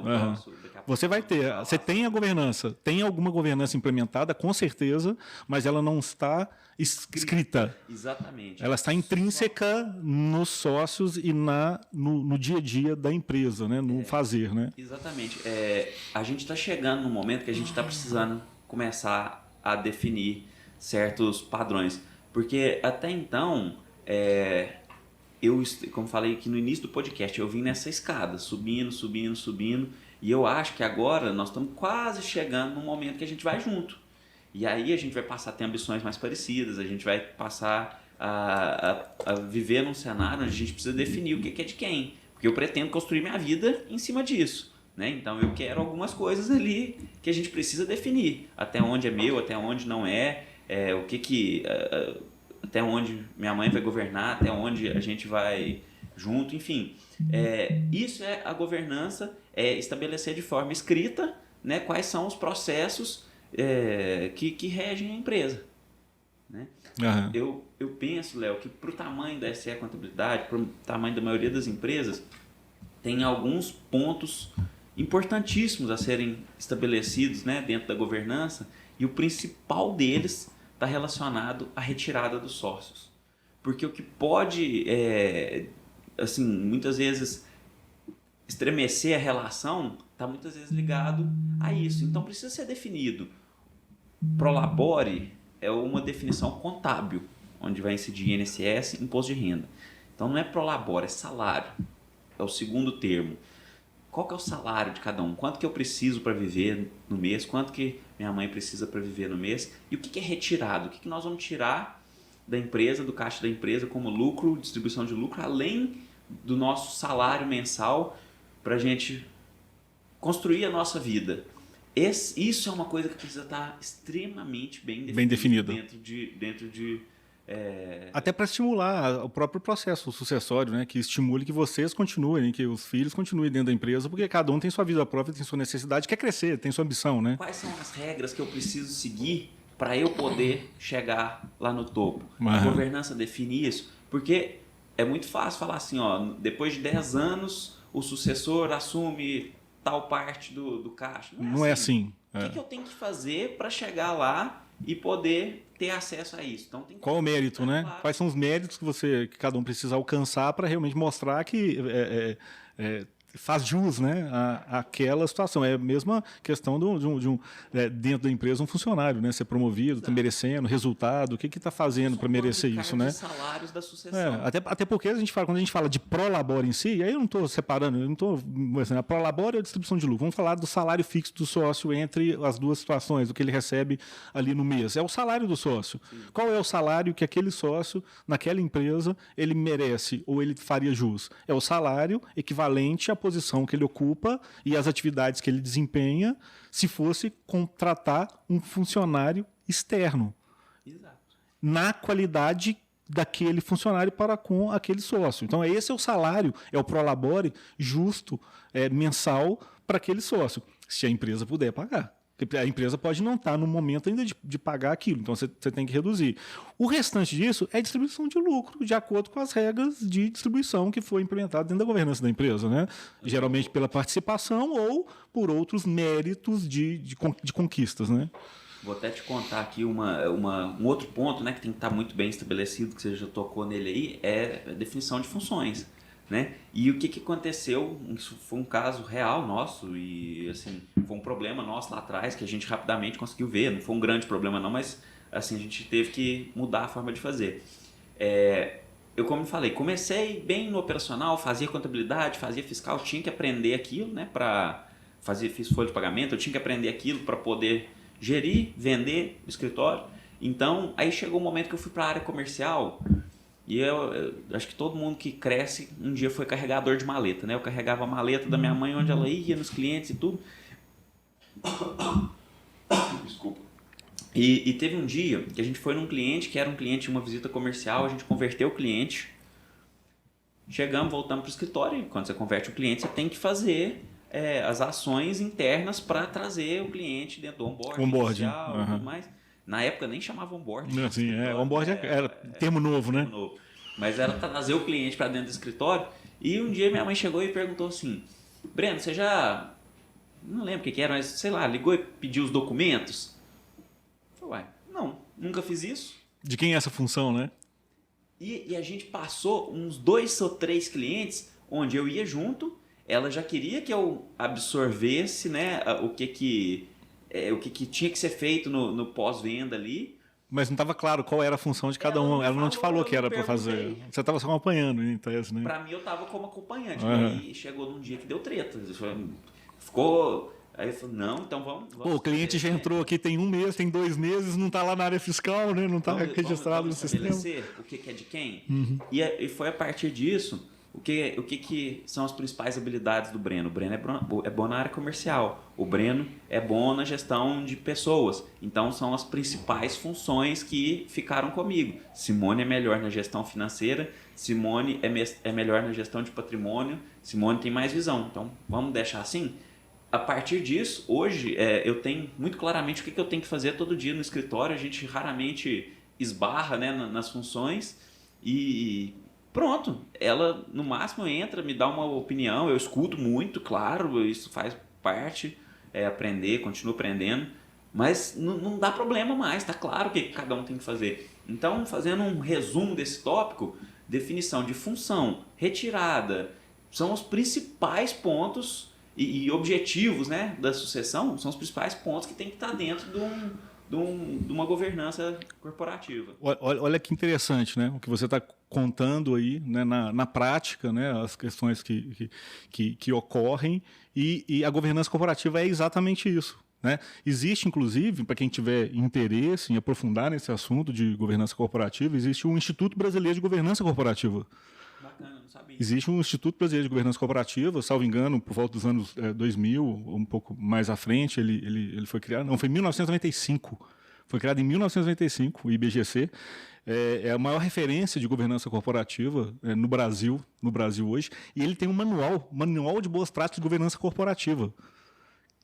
Você vai ter. Você tem a governança, tem alguma governança implementada, com certeza, mas ela não está escrita. Exatamente. Ela está intrínseca nos sócios e no dia a dia da empresa, né? No fazer, né? Exatamente. A gente está chegando num momento que a gente está precisando começar a definir certos padrões. Porque até então, como falei aqui no início do podcast, eu vim nessa escada, subindo, e eu acho que agora nós estamos quase chegando num momento que a gente vai junto. E aí a gente vai passar a ter ambições mais parecidas, a gente vai passar a viver num cenário onde a gente precisa definir o que é de quem. Porque eu pretendo construir minha vida em cima disso, né? Então eu quero algumas coisas ali que a gente precisa definir. Até onde é meu, até onde não é, até onde minha mãe vai governar, até onde a gente vai junto, enfim. Isso é a governança, estabelecer de forma escrita, né, quais são os processos que regem a empresa. Né? Uhum. Eu penso, Léo, que para o tamanho da SE Contabilidade, para o tamanho da maioria das empresas, tem alguns pontos importantíssimos a serem estabelecidos, né, dentro da governança, e o principal deles está relacionado à retirada dos sócios. Porque o que pode, muitas vezes, estremecer a relação está muitas vezes ligado a isso. Então precisa ser definido. Prolabore é uma definição contábil, onde vai incidir INSS, imposto de renda. Então não é prolabore, é salário. É o segundo termo. Qual que é o salário de cada um? Quanto que eu preciso para viver no mês? Quanto que minha mãe precisa para viver no mês? E o que é retirado? O que nós vamos tirar da empresa, do caixa da empresa como lucro, distribuição de lucro, além do nosso salário mensal para a gente construir a nossa vida? Isso é uma coisa que precisa estar extremamente bem definida dentro de até para estimular o próprio processo sucessório, né? Que estimule que vocês continuem, que os filhos continuem dentro da empresa, porque cada um tem sua vida própria, tem sua necessidade, quer crescer, tem sua ambição, né? Quais são as regras que eu preciso seguir para eu poder chegar lá no topo? Uhum. A governança define isso, porque é muito fácil falar assim, ó, depois de 10 anos, o sucessor assume tal parte do caixa. Não é assim. O que eu tenho que fazer para chegar lá e poder ter acesso a isso? Então, tem que Qual o mérito, né? claro. Quais são os méritos que cada um precisa alcançar para realmente mostrar que faz jus, né, àquela situação. É a mesma questão dentro da empresa, um funcionário, né, ser promovido, está merecendo resultado, o que está fazendo para merecer isso, né? Salários da sucessão. Até porque quando a gente fala de prolabore em si, aí eu não estou separando, eu não estou a prolabore é a distribuição de lucro. Vamos falar do salário fixo do sócio entre as duas situações, o que ele recebe ali no mês. É o salário do sócio. Sim. Qual é o salário que aquele sócio, naquela empresa, ele merece ou ele faria jus? É o salário equivalente à posição que ele ocupa e as atividades que ele desempenha se fosse contratar um funcionário externo. Exato. Na qualidade daquele funcionário para com aquele sócio. Então, esse é o salário, é o prolabore justo, mensal para aquele sócio, se a empresa puder pagar. Porque a empresa pode não estar no momento ainda de pagar aquilo, então você tem que reduzir. O restante disso é distribuição de lucro, de acordo com as regras de distribuição que foi implementadas dentro da governança da empresa, né? Geralmente pela participação ou por outros méritos de conquistas, né? Vou até te contar aqui um outro ponto, né, que tem que estar muito bem estabelecido, que você já tocou nele aí, é a definição de funções. Né? E o que aconteceu, isso foi um caso real nosso e assim, foi um problema nosso lá atrás que a gente rapidamente conseguiu ver, não foi um grande problema não, mas assim, a gente teve que mudar a forma de fazer. Eu, como falei, comecei bem no operacional, fazia contabilidade, fazia fiscal, tinha que aprender aquilo, né, fiz folha de pagamento, eu tinha que aprender aquilo para poder gerir, vender o escritório. Então, aí chegou o momento que eu fui para a área comercial. E eu acho que todo mundo que cresce um dia foi carregador de maleta, né? Eu carregava a maleta da minha mãe onde ela ia, nos clientes e tudo. Desculpa. E teve um dia que a gente foi num cliente, que era um cliente de uma visita comercial, a gente converteu o cliente, chegamos, voltamos para o escritório, e quando você converte o cliente, você tem que fazer as ações internas para trazer o cliente dentro do onboarding inicial e tudo mais. Na época nem chamava onboarding. Sim, onboarding era termo novo, né? Termo novo. Mas era trazer o cliente para dentro do escritório. E um dia minha mãe chegou e perguntou assim: Breno, você já. Não lembro o que era, mas sei lá, ligou e pediu os documentos? Eu falei, uai, não, nunca fiz isso. De quem é essa função, né? E a gente passou uns 2 ou 3 clientes onde eu ia junto, ela já queria que eu absorvesse, né, o que tinha que ser feito no pós-venda ali. Mas não estava claro qual era a função de cada um. Ela não te falou o que era para fazer. Você estava só acompanhando, em tese, né? Para mim, eu estava como acompanhante. Aí chegou num dia que deu treta. Ficou... Aí eu falei, não, então vamos o cliente já entrou aqui tem 1 mês, tem 2 meses, não está lá na área fiscal, né? Não está registrado no sistema. O que é de quem? Uhum. E foi a partir disso... O que são as principais habilidades do Breno? O Breno é bom na área comercial. O Breno é bom na gestão de pessoas. Então, são as principais funções que ficaram comigo. Simone é melhor na gestão financeira. Simone é melhor na gestão de patrimônio. Simone tem mais visão. Então, vamos deixar assim? A partir disso, hoje, eu tenho muito claramente o que eu tenho que fazer todo dia no escritório. A gente raramente esbarra, né, nas funções e... Pronto, ela no máximo entra, me dá uma opinião, eu escuto muito, claro, isso faz parte, aprender, continuo aprendendo, mas não dá problema mais, tá claro o que cada um tem que fazer. Então, fazendo um resumo desse tópico, definição de função, retirada, são os principais pontos e objetivos, né, da sucessão, são os principais pontos que tem que estar dentro de uma governança corporativa. Olha que interessante, né? O que você está contando aí, né? na prática, né? As questões que ocorrem e a governança corporativa é exatamente isso. Né? Existe, inclusive, para quem tiver interesse em aprofundar nesse assunto de governança corporativa, existe o Instituto Brasileiro de Governança Corporativa. Bacana, não sabia. Existe um Instituto Brasileiro de Governança Corporativa, salvo engano, por volta dos anos 2000, ou um pouco mais à frente, ele foi criado. Não, foi em 1995. Foi criado em 1995, o IBGC. É a maior referência de governança corporativa no Brasil hoje. E ele tem um manual de boas práticas de governança corporativa,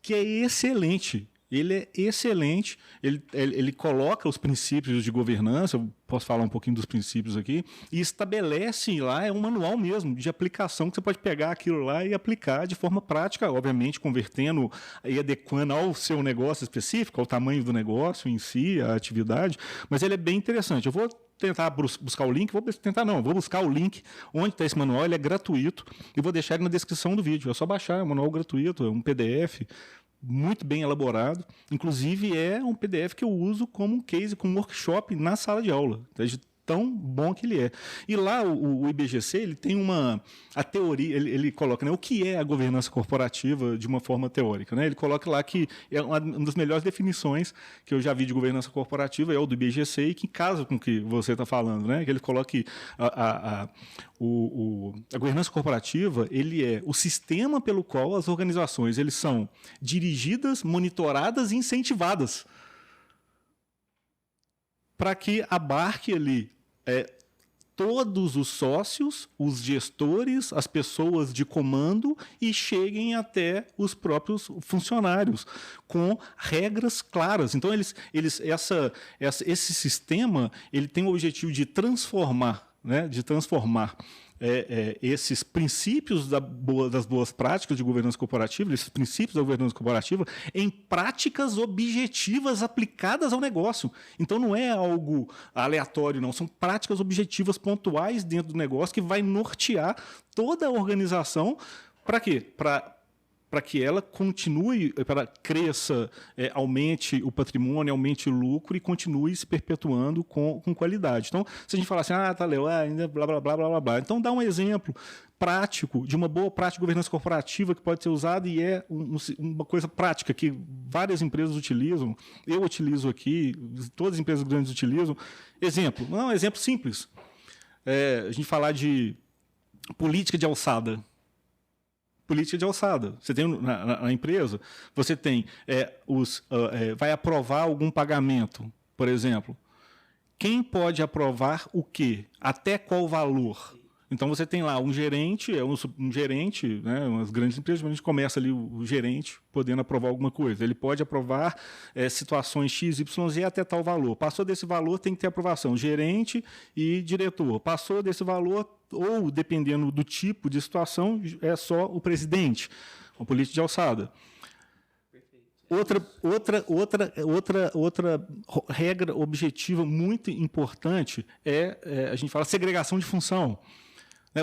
que é excelente. Ele é excelente, ele coloca os princípios de governança, eu posso falar um pouquinho dos princípios aqui, e estabelece lá, é um manual mesmo de aplicação que você pode pegar aquilo lá e aplicar de forma prática, obviamente convertendo e adequando ao seu negócio específico, ao tamanho do negócio em si, a atividade, mas ele é bem interessante. Eu vou tentar buscar o link, vou buscar o link onde está esse manual, ele é gratuito, e vou deixar ele na descrição do vídeo, é só baixar, é um manual gratuito, é um PDF, muito bem elaborado. Inclusive, é um PDF que eu uso como um case, como um workshop na sala de aula. De tão bom que ele é. E lá, o IBGC, ele tem a teoria, ele coloca, né, o que é a governança corporativa de uma forma teórica. Né? Ele coloca lá que é uma das melhores definições que eu já vi de governança corporativa, é o do IBGC, e que casa com o que você está falando. Né? Que ele coloca que a governança corporativa, ele é o sistema pelo qual as organizações eles são dirigidas, monitoradas e incentivadas para que abarque ali todos os sócios, os gestores, as pessoas de comando e cheguem até os próprios funcionários com regras claras. Então, esse sistema ele tem o objetivo de transformar, né, esses princípios das boas práticas de governança corporativa, esses princípios da governança corporativa, em práticas objetivas aplicadas ao negócio. Então, não é algo aleatório, não. São práticas objetivas pontuais dentro do negócio que vai nortear toda a organização. Para quê? Para que ela continue, para cresça, aumente o patrimônio, aumente o lucro e continue se perpetuando com qualidade. Então, se a gente falar assim, tá, Léo, ainda blá, blá, blá, blá, blá, blá. Então, dá um exemplo prático de uma boa prática de governança corporativa que pode ser usada e é uma coisa prática que várias empresas utilizam, eu utilizo aqui, todas as empresas grandes utilizam. Exemplo, um exemplo simples. A gente falar de política de alçada. Política de alçada. Você tem na empresa, você tem vai aprovar algum pagamento, por exemplo. Quem pode aprovar o quê? Até qual valor? Então você tem lá um gerente, um gerente, né, umas grandes empresas, a gente começa ali o gerente podendo aprovar alguma coisa. Ele pode aprovar situações X, Y, Z até tal valor. Passou desse valor, tem que ter aprovação. Gerente e diretor. Passou desse valor, ou dependendo do tipo de situação, é só o presidente. Uma política de alçada. Outra regra objetiva muito importante a gente fala segregação de função.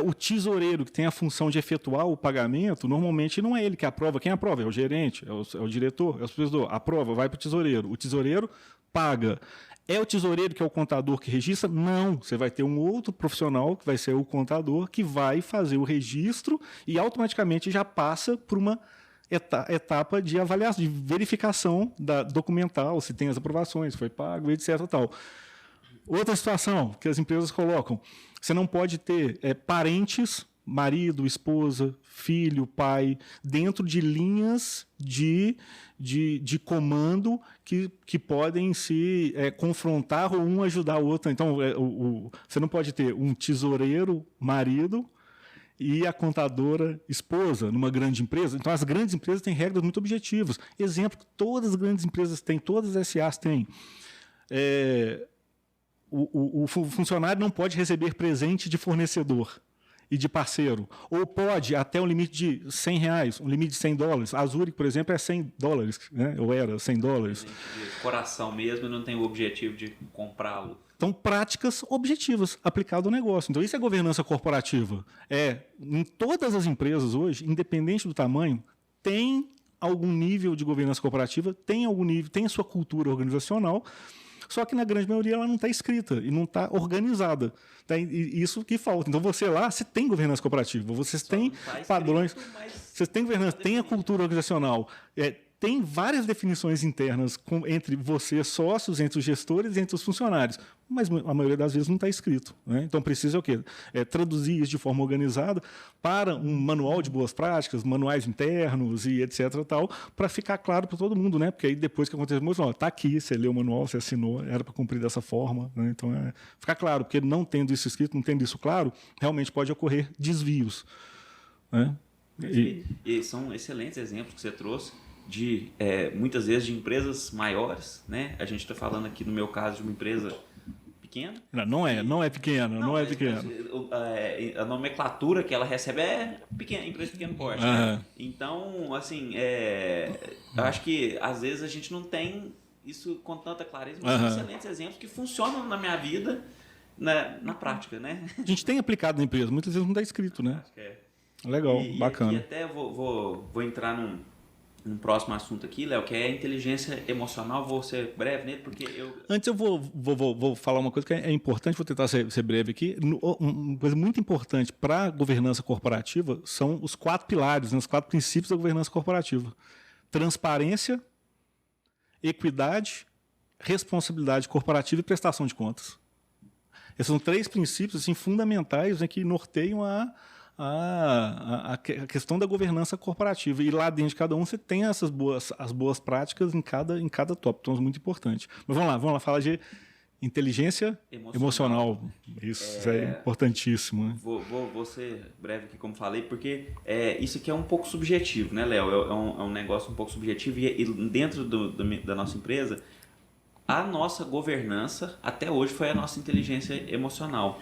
O tesoureiro, que tem a função de efetuar o pagamento, normalmente não é ele que aprova. Quem aprova é o gerente, é o diretor, é o supervisor. Aprova, vai para o tesoureiro. O tesoureiro paga. É o tesoureiro que é o contador que registra? Não. Você vai ter um outro profissional, que vai ser o contador, que vai fazer o registro e automaticamente já passa por uma etapa de avaliação, de verificação documental, se tem as aprovações, se foi pago, etc. Tal. Outra situação que as empresas colocam, você não pode ter parentes, marido, esposa, filho, pai, dentro de linhas de comando que podem se confrontar ou um ajudar o outro. Então, você não pode ter um tesoureiro, marido, e a contadora esposa numa grande empresa. Então, as grandes empresas têm regras muito objetivas. Exemplo que todas as grandes empresas têm, todas as SAs têm. O funcionário não pode receber presente de fornecedor e de parceiro. Ou pode até um limite de R$100, um limite de $100. A Zurich, por exemplo, é $100, né? Ou era $100. De coração mesmo, não tem o objetivo de comprá-lo. Então, práticas objetivas aplicadas ao negócio. Então, isso é governança corporativa. Em todas as empresas hoje, independente do tamanho, tem algum nível de governança corporativa, tem algum nível, tem a sua cultura organizacional, só que na grande maioria ela não está escrita e não está organizada. Isso que falta. Então você tem governança corporativa, vocês têm padrões, vocês têm governança, tem a cultura organizacional, tem várias definições internas entre vocês, sócios, entre os gestores e entre os funcionários, mas a maioria das vezes não está escrito. Né? Então precisa o quê? Traduzir isso de forma organizada para um manual de boas práticas, manuais internos e etc. para ficar claro para todo mundo, né? Porque aí depois que acontece, está aqui, você leu o manual, você assinou, era para cumprir dessa forma. Né? Então ficar claro, porque não tendo isso escrito, não tendo isso claro, realmente pode ocorrer desvios. Né? E são excelentes exemplos que você trouxe. muitas vezes de empresas maiores, né? A gente está falando aqui, no meu caso, de uma empresa pequena. Não é pequena, não é pequena. A nomenclatura que ela recebe é pequena, empresa de pequeno porte. Né? Então, assim, eu acho que às vezes a gente não tem isso com tanta clareza, mas são excelentes exemplos que funcionam na minha vida na prática, né? A gente tem aplicado na empresa, muitas vezes não está escrito, né? Acho que é. Legal, bacana. E até vou entrar num próximo assunto aqui, Léo, que é a inteligência emocional. Vou ser breve nele, porque eu... Antes eu vou falar uma coisa que é importante, vou tentar ser breve aqui. Uma coisa muito importante para a governança corporativa são os 4 pilares, né, os 4 princípios da governança corporativa. Transparência, equidade, responsabilidade corporativa e prestação de contas. Esses são 3 princípios assim, fundamentais, né, que norteiam a questão da governança corporativa. E lá dentro de cada um você tem as boas práticas em cada tópico. Então é muito importante. Mas vamos lá falar de inteligência emocional. Isso é importantíssimo. Né? Vou ser breve aqui, como falei, porque isso aqui é um pouco subjetivo, né, Léo? É um negócio um pouco subjetivo e dentro da nossa empresa, a nossa governança até hoje foi a nossa inteligência emocional.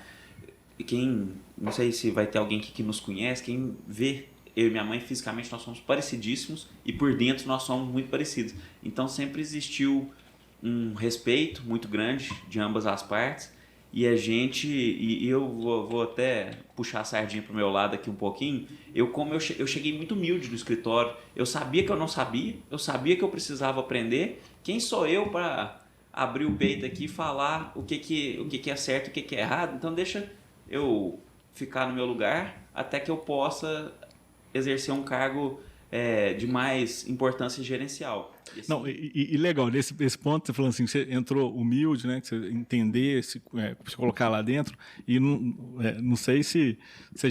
Não sei se vai ter alguém aqui que nos conhece, quem vê eu e minha mãe fisicamente nós somos parecidíssimos e por dentro nós somos muito parecidos. Então sempre existiu um respeito muito grande de ambas as partes e eu vou até puxar a sardinha para o meu lado aqui um pouquinho. Eu cheguei muito humilde no escritório, eu sabia que eu não sabia, eu sabia que eu precisava aprender. Quem sou eu para abrir o peito aqui e falar o que é certo e o que é errado? Então deixa eu ficar no meu lugar até que eu possa exercer um cargo de mais importância gerencial. Assim, não, e legal, nesse ponto, você falando assim, você entrou humilde, né, que você entender, se colocar lá dentro, e não sei se você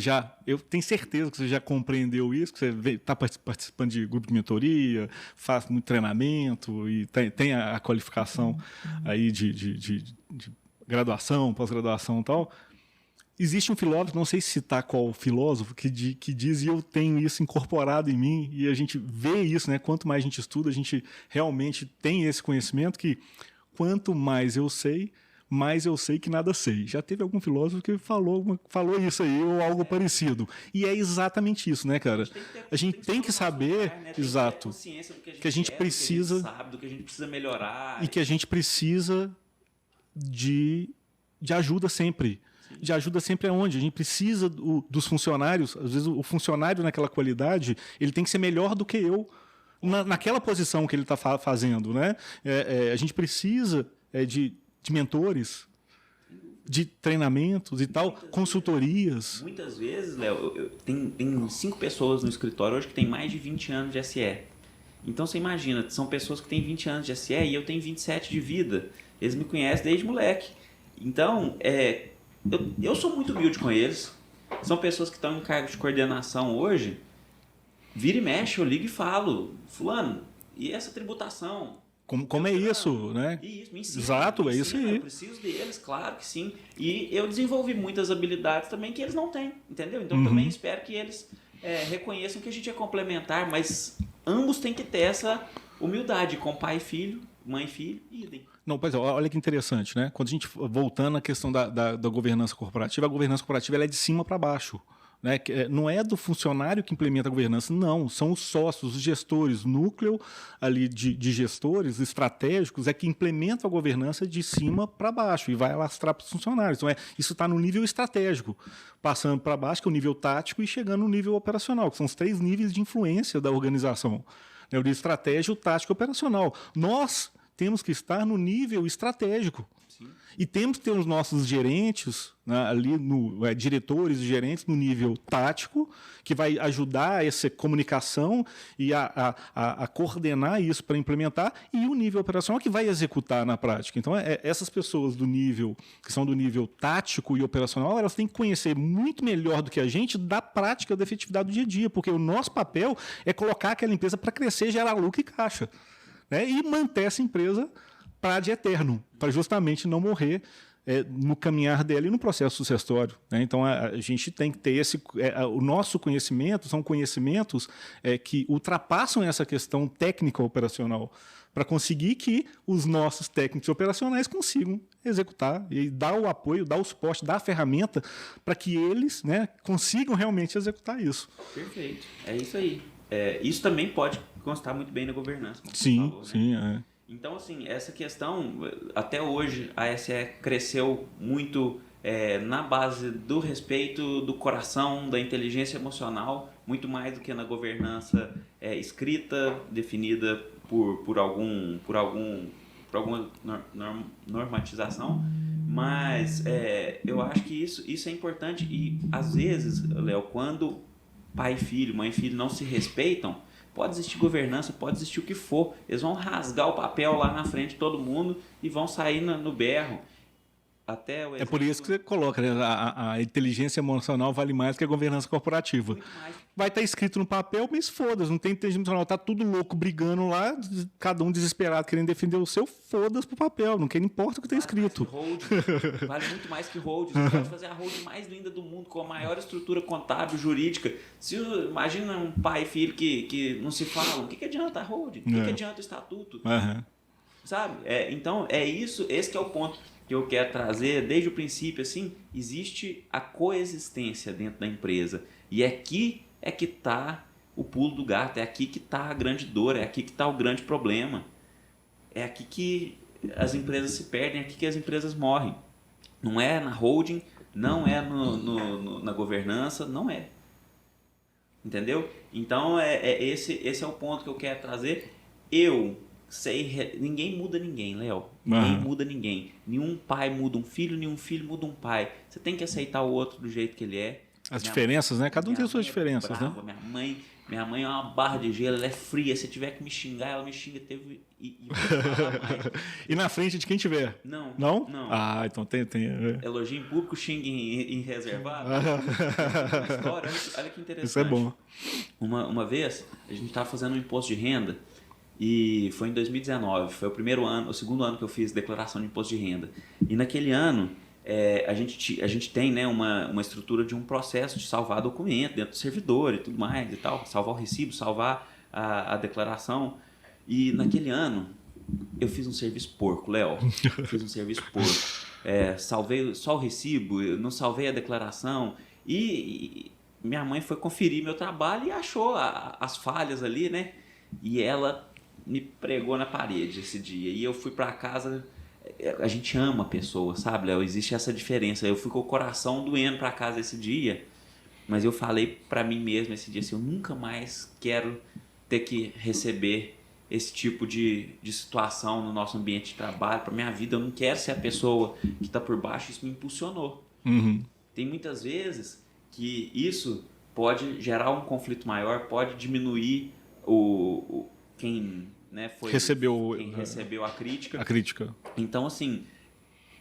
eu tenho certeza que você já compreendeu isso, que você está participando de grupo de mentoria, faz muito treinamento e tem a qualificação aí de graduação, pós-graduação e tal. Existe um filósofo, não sei citar qual filósofo, que diz, e eu tenho isso incorporado em mim, e a gente vê isso, né? Quanto mais a gente estuda, a gente realmente tem esse conhecimento que quanto mais eu sei que nada sei. Já teve algum filósofo que falou isso aí, ou algo parecido. E é exatamente isso, né, cara? A gente tem que saber, lugar, né? exato, que a gente precisa, do que a gente sabe, do que a gente precisa melhorar. E que a gente precisa de ajuda sempre. De ajuda sempre aonde? A gente precisa dos funcionários. Às vezes o funcionário naquela qualidade ele tem que ser melhor do que eu naquela posição que ele está fazendo, né? A gente precisa de mentores, de treinamentos e tal, consultorias. Muitas vezes, Léo, tem 5 pessoas no escritório hoje que tem mais de 20 anos de SE. Então você imagina, são pessoas que têm 20 anos de SE e eu tenho 27 de vida. Eles me conhecem desde moleque. Então, eu sou muito humilde com eles. São pessoas que estão em cargo de coordenação hoje. Vira e mexe, eu ligo e falo, fulano, e essa tributação? Como é isso, né? Isso, me ensina. Exato, é isso aí. Eu preciso deles, claro que sim. E eu desenvolvi muitas habilidades também que eles não têm, entendeu? Então também espero que eles reconheçam que a gente é complementar, mas ambos têm que ter essa humildade com pai e filho, mãe e filho, idem. Não, pois é, olha que interessante, né? Quando a gente, voltando à questão da governança corporativa, a governança corporativa ela é de cima para baixo. Né? Não é do funcionário que implementa a governança, não. São os sócios, os gestores, núcleo ali de gestores estratégicos é que implementam a governança de cima para baixo e vai alastrar para os funcionários. Então, isso está no nível estratégico, passando para baixo, que é o nível tático, e chegando no nível operacional, que são os 3 níveis de influência da organização. O nível estratégico, o tático e o operacional. Nós temos que estar no nível estratégico. Sim. E temos que ter os nossos gerentes, né, ali diretores e gerentes no nível tático, que vai ajudar essa comunicação e a coordenar isso para implementar, e o nível operacional que vai executar na prática. Então, essas pessoas que são do nível tático e operacional, elas têm que conhecer muito melhor do que a gente da prática da efetividade do dia a dia, porque o nosso papel é colocar aquela empresa para crescer, gerar lucro e caixa, né, e manter essa empresa para de eterno, para justamente não morrer no caminhar dela e no processo sucessório, né? Então, a gente tem que ter o nosso conhecimento, são conhecimentos que ultrapassam essa questão técnica operacional, para conseguir que os nossos técnicos operacionais consigam executar e dar o apoio, dar o suporte, dar a ferramenta para que eles, né, consigam realmente executar isso. Perfeito, é isso aí. Isso também pode constar muito bem na governança, como Sim, você falou, sim, né? Então, assim, essa questão, até hoje, a SE cresceu muito na base do respeito, do coração, da inteligência emocional, muito mais do que na governança escrita, definida por alguma normatização. Mas eu acho que isso é importante e, às vezes, Léo, quando pai e filho, mãe e filho não se respeitam, pode existir governança, pode existir o que for. Eles vão rasgar o papel lá na frente de todo mundo e vão sair no berro. Até o exemplo... É por isso que você coloca, né? A inteligência emocional vale mais que a governança corporativa. Muito mais. Vai estar escrito no papel, mas foda-se, não tem inteligência emocional. Tá tudo louco brigando lá, cada um desesperado querendo defender o seu, foda-se pro papel. Não importa o que está escrito. Vale muito mais que hold. Você pode fazer a hold mais linda do mundo, com a maior estrutura contábil, jurídica. Imagina um pai e filho que não se falam. O que adianta a hold? O que adianta o estatuto? Sabe? Então, esse que é o ponto que eu quero trazer desde o princípio. Assim, existe a coexistência dentro da empresa. E aqui é que está o pulo do gato, é aqui que está a grande dor, é aqui que está o grande problema. É aqui que as empresas se perdem, é aqui que as empresas morrem. Não é na holding, não é na governança, não é. Entendeu? Então, esse é o ponto que eu quero trazer. Eu sei, ninguém muda ninguém, Léo. Ninguém muda ninguém. Nenhum pai muda um filho, nenhum filho muda um pai. Você tem que aceitar o outro do jeito que ele é. As diferenças, né? Cada um tem suas diferenças, brava, né? Minha mãe é uma barra de gelo, ela é fria. Se tiver que me xingar, ela me xinga. E na frente de quem tiver? Não. Não? Ah, então tem. Elogio em público, xingue em reservado. História, olha que interessante. Isso é bom. Uma vez, a gente estava fazendo um imposto de renda e foi em 2019. Foi o segundo ano que eu fiz declaração de imposto de renda. E naquele ano, a gente tem, né, uma estrutura de um processo de salvar documento dentro do servidor e tudo mais e tal, salvar o recibo, salvar a declaração. E naquele ano eu fiz um serviço porco, Léo. Fiz um serviço porco. Salvei só o recibo, não salvei a declaração. E minha mãe foi conferir meu trabalho e achou as falhas ali, né? E ela me pregou na parede esse dia. E eu fui para casa. A gente ama a pessoa, sabe, Léo? Existe essa diferença. Eu fui com o coração doendo para casa esse dia, mas eu falei para mim mesmo esse dia assim, eu nunca mais quero ter que receber esse tipo de situação no nosso ambiente de trabalho, para minha vida. Eu não quero ser a pessoa que está por baixo. Isso me impulsionou. Tem muitas vezes que isso pode gerar um conflito maior, pode diminuir quem... Né, quem recebeu a crítica. Então, assim,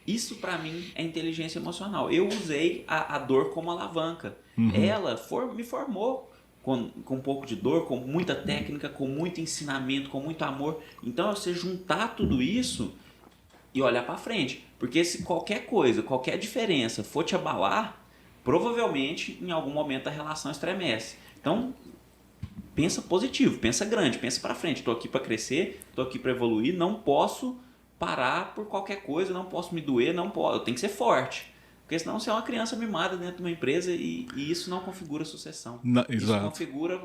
isso para mim é inteligência emocional. Eu usei a dor como alavanca. Ela me formou com um pouco de dor, com muita técnica, com muito ensinamento, com muito amor. Então, você juntar tudo isso e olhar para frente. Porque se qualquer coisa, qualquer diferença for te abalar, provavelmente em algum momento a relação estremece. Então, pensa positivo, pensa grande, pensa para frente. Estou aqui para crescer, estou aqui para evoluir, não posso parar por qualquer coisa, não posso me doer, não posso, eu tenho que ser forte. Porque senão você é uma criança mimada dentro de uma empresa e isso não configura sucessão. Isso configura...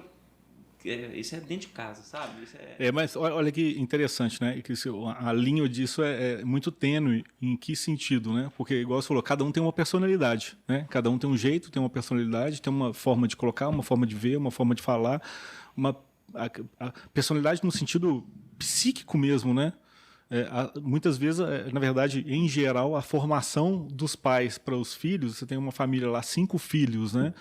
Isso é dentro de casa, sabe? Mas olha que interessante, né? Que a linha disso é muito tênue. Em que sentido, né? Porque, igual você falou, cada um tem uma personalidade, né? Cada um tem um jeito, tem uma personalidade, tem uma forma de colocar, uma forma de ver, uma forma de falar. A personalidade no sentido psíquico mesmo, né? Muitas vezes, na verdade, em geral, a formação dos pais para os filhos, você tem uma família lá, 5 filhos, né?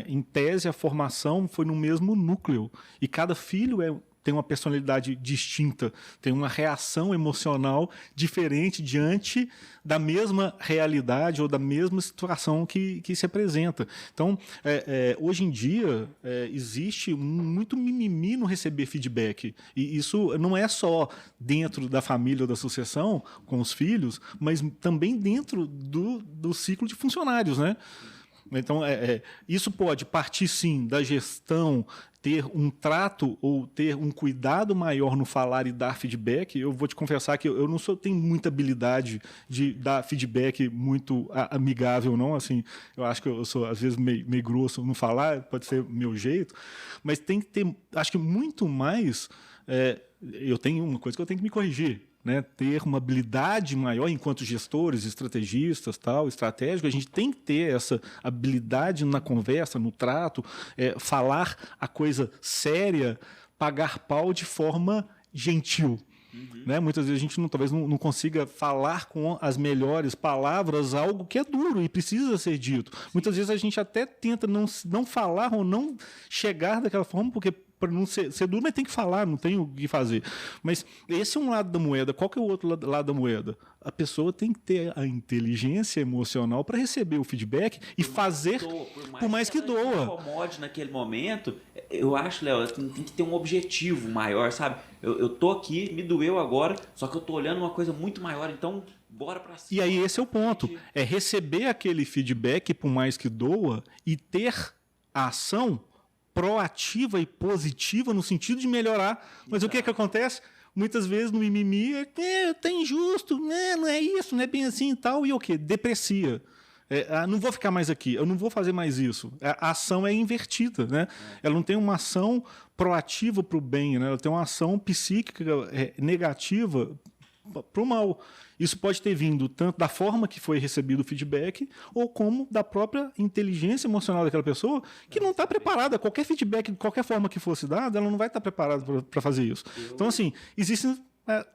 Em tese, a formação foi no mesmo núcleo. E cada filho tem uma personalidade distinta, tem uma reação emocional diferente diante da mesma realidade ou da mesma situação que se apresenta. Então, hoje em dia, existe muito mimimi no receber feedback. E isso não é só dentro da família ou da sucessão, com os filhos, mas também dentro do ciclo de funcionários, né? Então, isso pode partir, sim, da gestão, ter um trato ou ter um cuidado maior no falar e dar feedback. Eu vou te confessar que eu não tenho muita habilidade de dar feedback muito amigável, não. Assim, eu acho que eu sou, às vezes, meio grosso no falar, pode ser meu jeito, mas tem que ter, acho que muito mais... eu tenho uma coisa que eu tenho que me corrigir. Né, ter uma habilidade maior enquanto gestores, estrategistas, estratégico, a gente tem que ter essa habilidade na conversa, no trato, falar a coisa séria, pagar pau de forma gentil. Né? Muitas vezes a gente talvez não consiga falar com as melhores palavras algo que é duro e precisa ser dito. Muitas vezes a gente até tenta não falar ou não chegar daquela forma, porque para não ser duro, mas tem que falar, não tem o que fazer. Mas esse é um lado da moeda. Qual que é o outro lado da moeda? A pessoa tem que ter a inteligência emocional para receber o feedback e fazer por mais que doa. Incomode naquele momento, eu acho, Léo, tem que ter um objetivo maior, sabe? Eu tô aqui, me doeu agora, só que eu tô olhando uma coisa muito maior, então bora para cima. E aí esse é o ponto. É receber aquele feedback, por mais que doa, e ter a ação proativa e positiva no sentido de melhorar. Mas o que acontece? Muitas vezes no mimimi tá injusto, não é isso, não é bem assim e tal, e o quê? Deprecia. Não vou ficar mais aqui, eu não vou fazer mais isso. A ação é invertida, né? Ela não tem uma ação proativa para o bem, né? Ela tem uma ação psíquica negativa para o mal. Isso pode ter vindo tanto da forma que foi recebido o feedback, ou como da própria inteligência emocional daquela pessoa, que não está preparada. Qualquer feedback, de qualquer forma que fosse dado, ela não vai estar preparada para fazer isso. Então, assim, existem...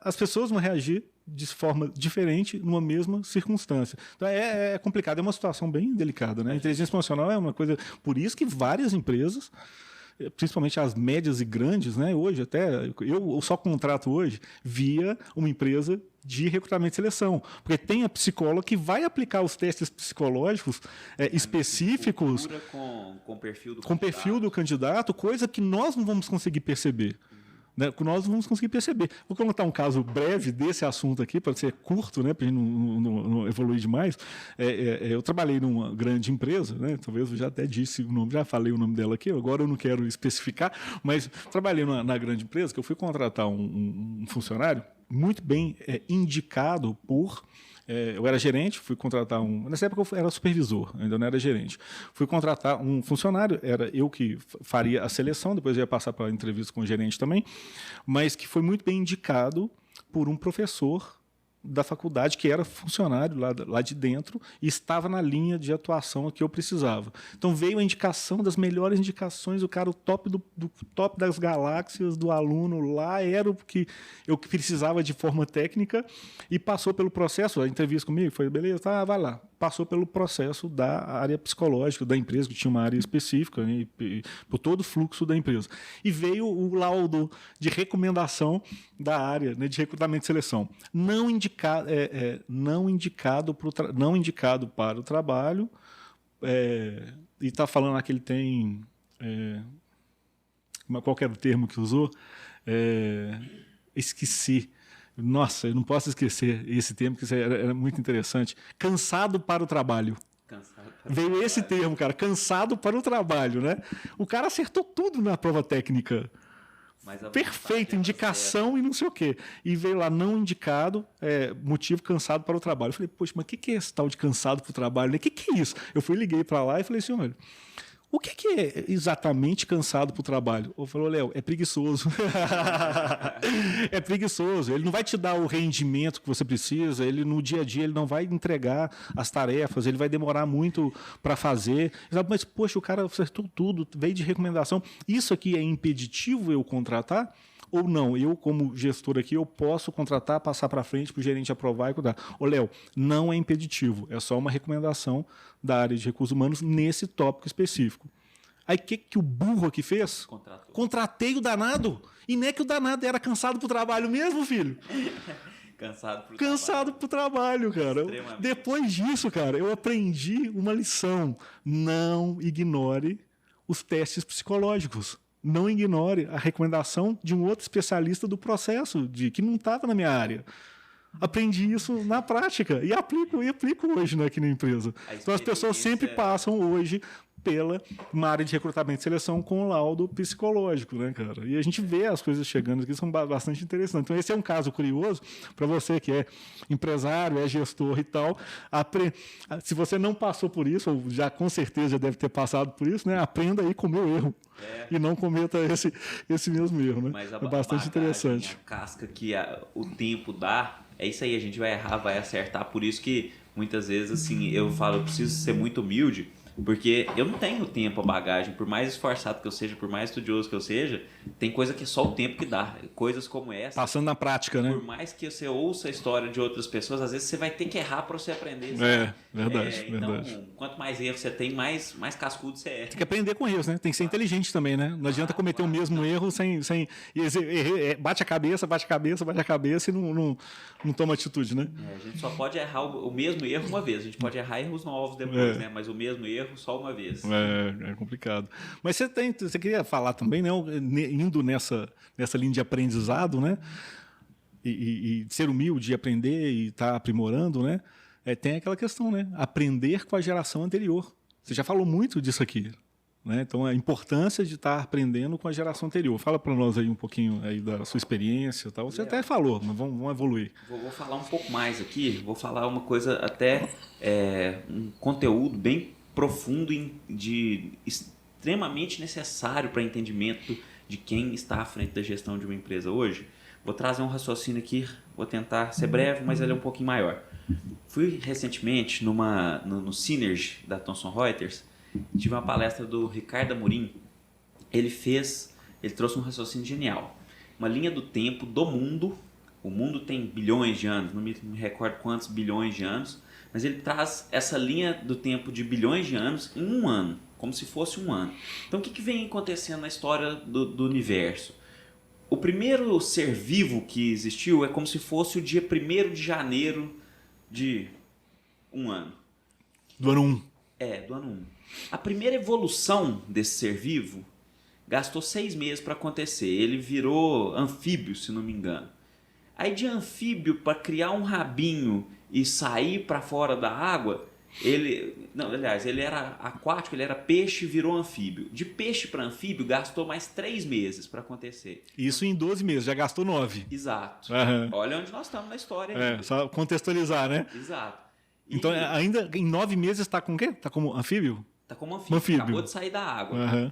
as pessoas vão reagir de forma diferente numa mesma circunstância. Então, é complicado, é uma situação bem delicada, né? A inteligência emocional é uma coisa... Por isso que várias empresas, principalmente as médias e grandes, né? Hoje até, eu só contrato hoje via uma empresa de recrutamento e seleção, porque tem a psicóloga que vai aplicar os testes psicológicos específicos com o perfil do candidato, coisa que nós não vamos conseguir perceber. Né, que nós não vamos conseguir perceber. Vou contar um caso breve desse assunto aqui, para ser curto, né, para a gente não evoluir demais. Eu trabalhei numa grande empresa, né, talvez eu já até disse o nome, já falei o nome dela aqui, agora eu não quero especificar, mas trabalhei na grande empresa que eu fui contratar um funcionário muito bem indicado por... eu era gerente, fui contratar nessa época eu era supervisor, ainda não era gerente. Fui contratar um funcionário, era eu que faria a seleção, depois eu ia passar para a entrevista com o gerente também, mas que foi muito bem indicado por um professor da faculdade, que era funcionário lá de dentro e estava na linha de atuação que eu precisava. Então veio a indicação das melhores indicações, o cara, o top do top das galáxias do aluno lá, era o que eu precisava de forma técnica, e passou pelo processo, a entrevista comigo foi, beleza, tá, vai lá. Passou pelo processo da área psicológica da empresa, que tinha uma área específica, né, e por todo o fluxo da empresa. E veio o laudo de recomendação da área, né, de recrutamento e seleção. Não indicado para o trabalho, e está falando que ele tem... qual que era o termo que usou? Esqueci. Nossa, eu não posso esquecer esse termo, que era muito interessante. Cansado para o trabalho. Veio esse termo, cara, cansado para o trabalho, né? O cara acertou tudo na prova técnica. Perfeito, indicação e não sei o quê. E veio lá, não indicado, motivo cansado para o trabalho. Eu falei, poxa, mas o que é esse tal de cansado para o trabalho? O que é isso? Eu liguei para lá e falei assim, olha... O que é exatamente cansado para o trabalho? Eu falei, Léo, é preguiçoso. É preguiçoso. Ele não vai te dar o rendimento que você precisa, ele no dia a dia ele não vai entregar as tarefas, ele vai demorar muito para fazer. Mas, poxa, o cara acertou tudo, veio de recomendação. Isso aqui é impeditivo eu contratar? Ou não, eu como gestor aqui, eu posso contratar, passar para frente para o gerente aprovar e cuidar. Léo, não é impeditivo, é só uma recomendação da área de recursos humanos nesse tópico específico. Aí o que o burro aqui fez? Contratei o danado. E não é que o danado era cansado pro trabalho mesmo, filho. Cansado pro trabalho, cara. Depois disso, cara, eu aprendi uma lição. Não ignore os testes psicológicos. Não ignore a recomendação de um outro especialista do processo, que não estava na minha área. Aprendi isso na prática e aplico hoje, né, aqui na empresa. Então as pessoas sempre passam hoje pela uma área de recrutamento e seleção com laudo psicológico, né, cara? E a gente vê as coisas chegando aqui, são bastante interessantes. Então esse é um caso curioso para você que é empresário, é gestor e tal. Se você não passou por isso, ou já com certeza já deve ter passado por isso, né? Aprenda aí com o meu erro. E não cometa esse mesmo erro, né? Mas é bastante interessante. A casca que o tempo dá, é isso aí, a gente vai errar, vai acertar. Por isso que muitas vezes assim, eu falo, eu preciso ser muito humilde, porque eu não tenho tempo, a bagagem, por mais esforçado que eu seja, por mais estudioso que eu seja, tem coisa que só o tempo que dá. Coisas como essa. Passando na prática, né? Por mais que você ouça a história de outras pessoas, às vezes você vai ter que errar para você aprender. Verdade. Então, quanto mais erro você tem, mais cascudo você é. Tem que aprender com erros, né? Tem que ser inteligente também, né? Não adianta cometer o mesmo erro sem bate a cabeça e não toma atitude, né? A gente só pode errar o mesmo erro uma vez. A gente pode errar erros novos depois, né? Mas o mesmo erro só uma vez. É complicado. Mas você queria falar também, né? Indo nessa linha de aprendizado, né? E ser humilde, aprender e estar aprimorando, né? Tem aquela questão, né? Aprender com a geração anterior. Você já falou muito disso aqui, né? Então, a importância de estar aprendendo com a geração anterior. Fala para nós aí um pouquinho aí da sua experiência e tal. Você até falou, mas vamos evoluir. Vou falar um pouco mais aqui. Vou falar uma coisa até... um conteúdo bem profundo extremamente necessário para entendimento de quem está à frente da gestão de uma empresa hoje. Vou trazer um raciocínio aqui, vou tentar ser breve, mas ele é um pouquinho maior. Fui recentemente no Synergy da Thomson Reuters, tive uma palestra do Ricardo Amorim. Ele trouxe um raciocínio genial. Uma linha do tempo do mundo. O mundo tem bilhões de anos, não me recordo quantos bilhões de anos, mas ele traz essa linha do tempo de bilhões de anos em um ano, como se fosse um ano. Então o que vem acontecendo na história do universo? O primeiro ser vivo que existiu é como se fosse o dia 1º de janeiro de um ano. Do ano 1. Do ano 1. A primeira evolução desse ser vivo gastou 6 meses para acontecer. Ele virou anfíbio, se não me engano. Aí de anfíbio, para criar um rabinho e sair para fora da água, ele era aquático, ele era peixe e virou anfíbio. De peixe para anfíbio, gastou mais 3 meses para acontecer. Isso em 12 meses, já gastou 9. Exato. Uhum. Olha onde nós estamos na história. Só contextualizar, né? Exato. Então, ainda em 9 meses está com o quê? Está como anfíbio? Está como anfíbio. Acabou de sair da água. Uhum.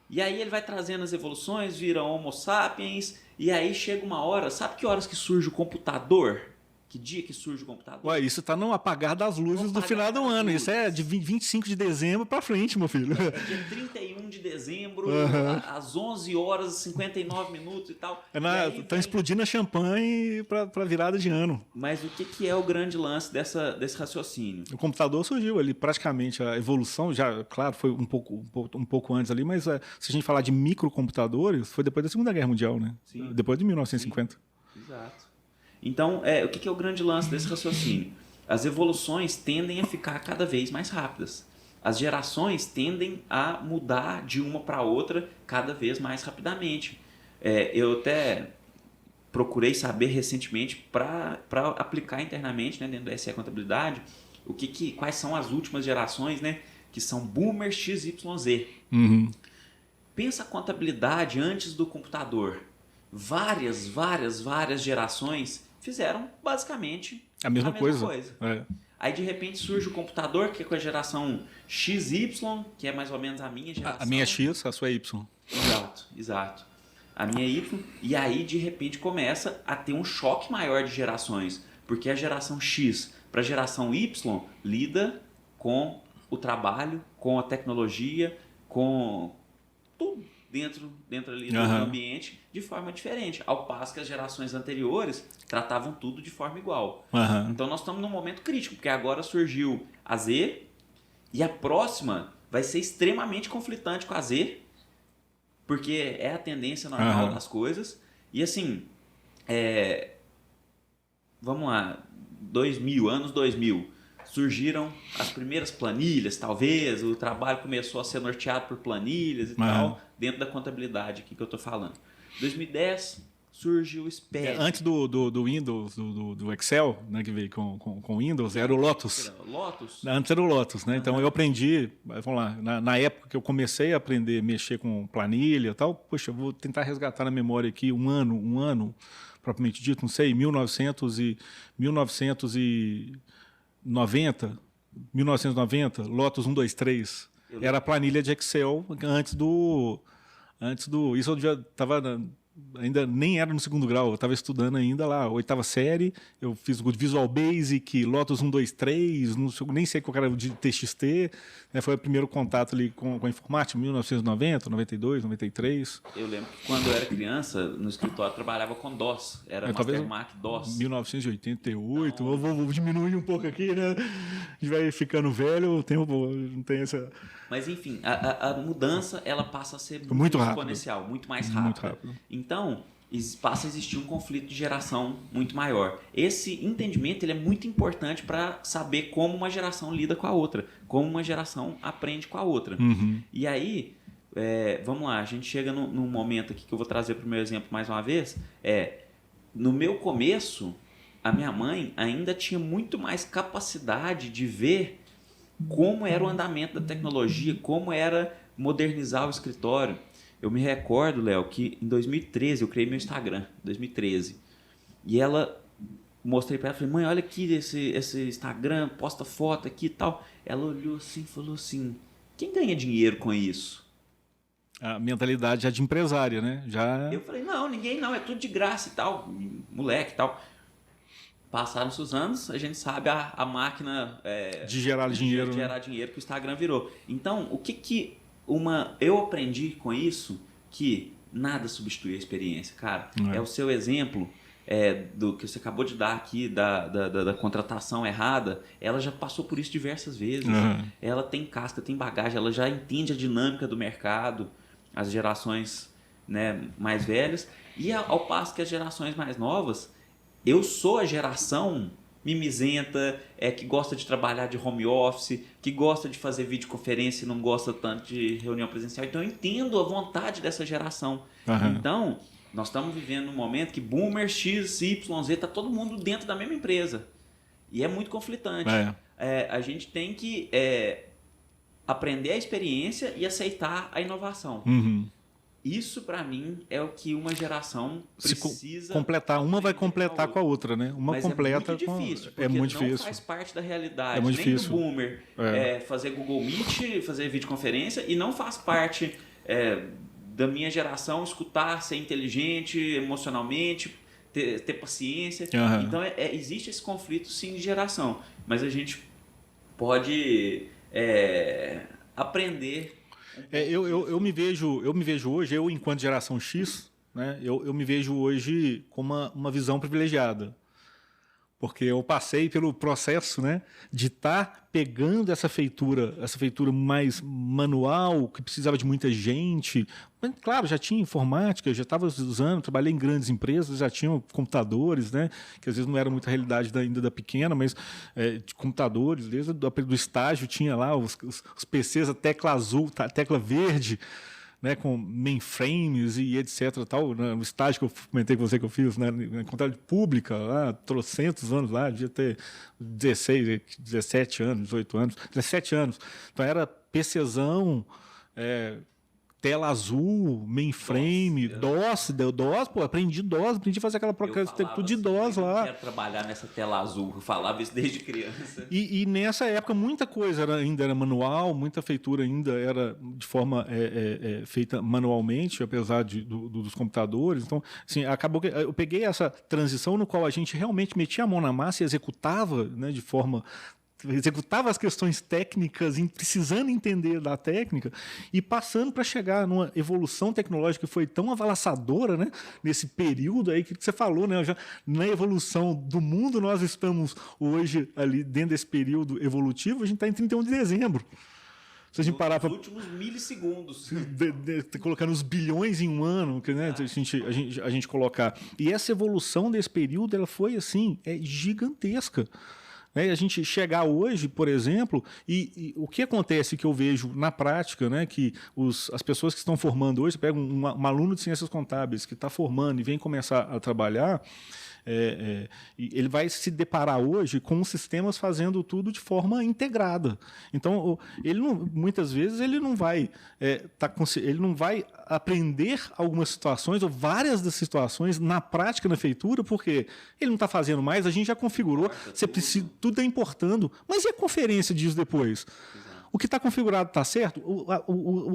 E aí ele vai trazendo as evoluções, vira Homo sapiens, e aí chega uma hora, sabe que horas que surge o computador? Que dia que surge o computador? Isso está no apagar das luzes do final do ano. Isso é de 25 de dezembro para frente, meu filho. Dia 31 de dezembro, às 11 horas e 59 minutos e tal. Estão explodindo a champanhe para virada de ano. Mas o que é o grande lance desse raciocínio? O computador surgiu ali, praticamente a evolução, já, claro, foi um pouco antes ali, mas se a gente falar de microcomputadores, foi depois da Segunda Guerra Mundial, né? Sim. Depois de 1950. Sim. Exato. Então, o que é o grande lance desse raciocínio? As evoluções tendem a ficar cada vez mais rápidas. As gerações tendem a mudar de uma para outra cada vez mais rapidamente. Eu até procurei saber recentemente para aplicar internamente, né, dentro da SE Contabilidade, quais são as últimas gerações, né, que são boomers XYZ. Uhum. Pensa a contabilidade antes do computador. Várias gerações fizeram basicamente a mesma coisa. Aí de repente surge o computador, que é com a geração XY, que é mais ou menos a minha geração. A minha é X, a sua é Y. Exato. A minha é Y. E aí de repente começa a ter um choque maior de gerações, porque a geração X para a geração Y lida com o trabalho, com a tecnologia, com tudo dentro ali do ambiente de forma diferente, ao passo que as gerações anteriores tratavam tudo de forma igual. Então nós estamos num momento crítico, porque agora surgiu a Z e a próxima vai ser extremamente conflitante com a Z, porque é a tendência normal das coisas. E assim, vamos lá, anos 2000, surgiram as primeiras planilhas, talvez, o trabalho começou a ser norteado por planilhas e tal, dentro da contabilidade aqui que eu estou falando. 2010, surge o SPED. Antes do Windows, do Excel, né, que veio com Windows, era o Lotus. Lotus? Antes era o Lotus, né? Então eu aprendi, vamos lá, na época que eu comecei a aprender a mexer com planilha e tal, poxa, eu vou tentar resgatar na memória aqui um ano, propriamente dito, não sei, 1990, Lotus 123. Era a planilha de Excel antes do isso eu já estava ainda nem era no segundo grau, eu estava estudando ainda lá, 8ª série, eu fiz o Visual Basic, Lotus 123, nem sei qual era o de TXT, né, foi o primeiro contato ali com a informática, 1990, 92, 93. Eu lembro que quando eu era criança, no escritório, trabalhava com DOS, era Master Mac DOS. 1988, então, vou diminuir um pouco aqui, né? A gente vai ficando velho, o tempo não tem essa... Mas enfim, a mudança ela passa a ser muito exponencial, muito mais rápida. Muito rápido. Então, passa a existir um conflito de geração muito maior. Esse entendimento ele é muito importante para saber como uma geração lida com a outra, como uma geração aprende com a outra. E aí, vamos lá, a gente chega num momento aqui que eu vou trazer para o meu exemplo mais uma vez. No meu começo, a minha mãe ainda tinha muito mais capacidade de ver como era o andamento da tecnologia, como era modernizar o escritório. Eu me recordo, Léo, que em 2013 eu criei meu Instagram, 2013. E mostrei para ela, falei, mãe, olha aqui esse Instagram, posta foto aqui e tal. Ela olhou assim e falou assim, quem ganha dinheiro com isso? A mentalidade já de empresária, né? Eu falei, não, ninguém não, é tudo de graça e tal, moleque e tal. Passaram-se os anos, a gente sabe a máquina de gerar dinheiro, de gerar dinheiro que o Instagram virou. Então, o que eu aprendi com isso, que nada substitui a experiência, cara. É o seu exemplo do que você acabou de dar aqui, da contratação errada, ela já passou por isso diversas vezes. Ela tem casca, tem bagagem, ela já entende a dinâmica do mercado, as gerações, né, mais velhas. E ao passo que as gerações mais novas... Eu sou a geração mimizenta, que gosta de trabalhar de home office, que gosta de fazer videoconferência e não gosta tanto de reunião presencial. Então, eu entendo a vontade dessa geração. Então, nós estamos vivendo um momento que boomer, X, Y, Z, está todo mundo dentro da mesma empresa. E é muito conflitante. A gente tem que aprender a experiência e aceitar a inovação. Isso, para mim, é o que uma geração precisa... completar. Uma vai completar com a outra, né? Uma mas completa é muito difícil, porque não difícil. faz parte da realidade. É muito nem difícil. do boomer fazer Google Meet, fazer videoconferência, e não faz parte da minha geração escutar, ser inteligente emocionalmente, ter paciência. Então, existe esse conflito, sim, de geração. Mas a gente pode aprender... Eu me vejo hoje, eu enquanto geração X, né, eu me vejo hoje com uma visão privilegiada. Porque eu passei pelo processo, né, de estar pegando essa feitura mais manual, que precisava de muita gente. Mas, claro, já tinha informática, já estava usando, trabalhei em grandes empresas, já tinham computadores, né, que às vezes não era muita realidade ainda da pequena, mas de computadores, desde do estágio tinha lá os PCs, a tecla azul, a tecla verde, né, com mainframes e etc. Tal, né, no estágio que eu comentei com você que eu fiz, né, na contabilidade pública, lá, trocentos anos lá, devia ter 16, 17 anos, 18 anos, 17 anos. Então era PCzão, tela azul, mainframe, DOS, pô, aprendi a fazer aquela arquitetura de DOS lá. Eu quero trabalhar nessa tela azul, eu falava isso desde criança. E nessa época muita coisa ainda era manual, muita feitura ainda era de forma feita manualmente, apesar dos computadores. Então, assim, acabou que eu peguei essa transição no qual a gente realmente metia a mão na massa e executava, né, executava as questões técnicas, precisando entender da técnica e passando para chegar numa evolução tecnológica que foi tão avassaladora, né, nesse período aí que você falou, né, já na evolução do mundo nós estamos hoje ali dentro desse período evolutivo, a gente está em 31 de dezembro. Se a gente parar para Nos últimos milissegundos. colocando os bilhões em um ano, que, né, a gente colocar. E essa evolução desse período, ela foi assim, gigantesca. A gente chegar hoje, por exemplo, e o que acontece que eu vejo na prática, né, que as pessoas que estão formando hoje, pega um aluno de ciências contábeis que está formando e vem começar a trabalhar, ele vai se deparar hoje com sistemas fazendo tudo de forma integrada. Então, muitas vezes ele não vai ele não vai aprender algumas situações ou várias das situações na prática na feitura, porque ele não está fazendo mais, a gente já configurou, você precisa, tudo é importando, mas e a conferência disso depois? O que está configurado está certo?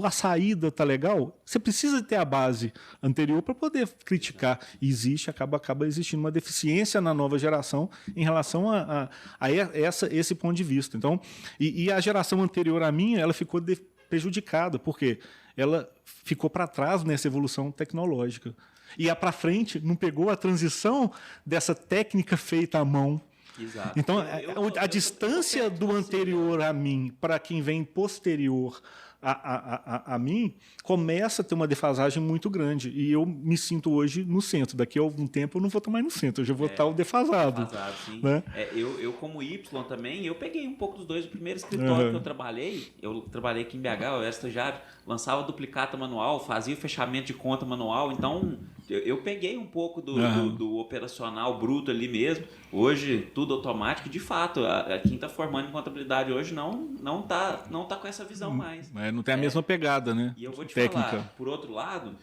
A saída está legal? Você precisa ter a base anterior para poder criticar. E acaba existindo uma deficiência na nova geração em relação a esse ponto de vista. Então, e a geração anterior à minha, ela ficou prejudicada, porque ela ficou para trás nessa evolução tecnológica. E para frente, não pegou a transição dessa técnica feita à mão. Exato. Então, a distância do anterior a mim para quem vem posterior a mim começa a ter uma defasagem muito grande. E eu me sinto hoje no centro. Daqui a algum tempo eu não vou estar mais no centro, eu já vou estar o defasado. Sim. Né? Eu, como Y também, eu peguei um pouco dos dois. O primeiro escritório que eu trabalhei aqui em BH, eu era estagiário, lançava duplicata manual, fazia o fechamento de conta manual. Então, eu peguei um pouco do operacional bruto ali mesmo. Hoje, tudo automático. De fato, quem está formando em contabilidade hoje não tá com essa visão mais. Não tem a mesma pegada, né? E eu vou te técnica. falar, por outro lado,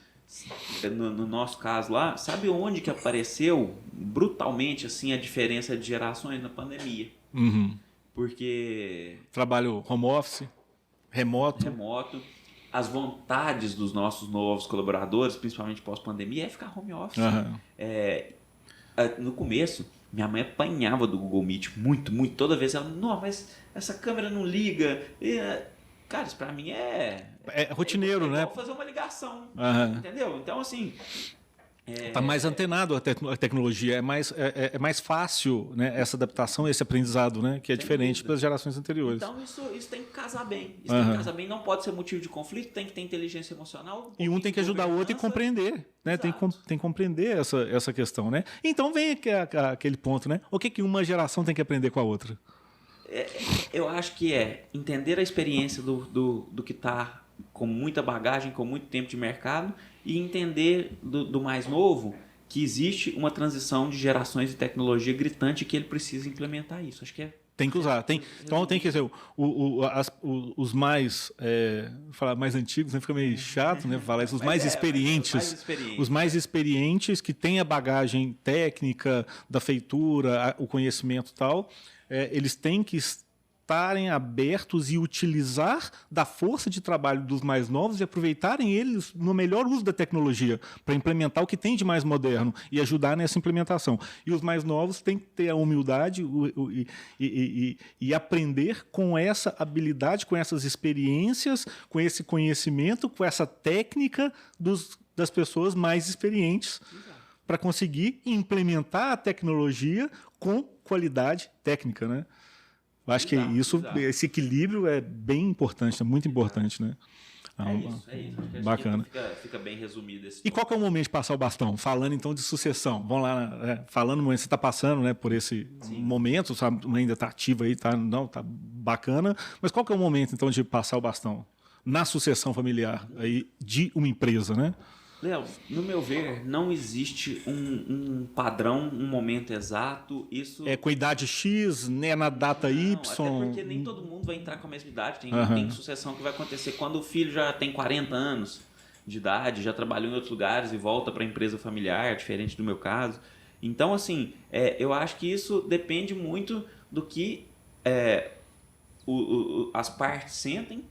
no nosso caso lá, sabe onde que apareceu brutalmente assim a diferença de gerações na pandemia? Uhum. Porque... Trabalho home office, remoto. As vontades dos nossos novos colaboradores, principalmente pós-pandemia, é ficar home office. Uhum. No começo, minha mãe apanhava do Google Meet muito. Toda vez ela, não, mas essa câmera não liga. Cara, isso pra mim é rotineiro, né? Fazer uma ligação, entendeu? Então, assim... Está mais antenado a tecnologia, é mais fácil, né, essa adaptação, esse aprendizado, né, que é diferente das gerações anteriores. Então, isso tem que casar bem. Isso tem que casar bem, não pode ser motivo de conflito, tem que ter inteligência emocional. E um tem que ajudar o outro e compreender, né? Tem que compreender essa questão, né? Então vem aquele ponto, né? O que uma geração tem que aprender com a outra? Eu acho que entender a experiência do que está com muita bagagem, com muito tempo de mercado, e entender do mais novo que existe uma transição de gerações de tecnologia gritante que ele precisa implementar isso. Acho que tem que usar. Então tem que ser os mais falar mais antigos, né? Fica meio chato, né? Falar isso, os mais experientes, os mais experientes que têm a bagagem técnica da feitura, o conhecimento e tal, eles têm que estarem abertos e utilizar da força de trabalho dos mais novos e aproveitarem eles no melhor uso da tecnologia para implementar o que tem de mais moderno e ajudar nessa implementação. E os mais novos têm que ter a humildade e aprender com essa habilidade, com essas experiências, com esse conhecimento, com essa técnica das pessoas mais experientes para conseguir implementar a tecnologia com qualidade técnica, né? Eu acho que esse equilíbrio é bem importante, é muito importante, né? É isso. Bacana. Fica bem resumido esse. E qual que é o momento de passar o bastão? Falando então de sucessão. Vamos lá, falando, você está passando, né, por esse momento, sabe, ainda está ativo aí, tá bacana. Mas qual que é o momento então de passar o bastão na sucessão familiar aí de uma empresa, né? Léo, no meu ver, não existe um padrão, um momento exato. Isso com idade X, né, na data Y. Até porque nem todo mundo vai entrar com a mesma idade. Tem sucessão que vai acontecer quando o filho já tem 40 anos de idade, já trabalhou em outros lugares e volta para a empresa familiar, diferente do meu caso. Então, assim, eu acho que isso depende muito do que as partes sentem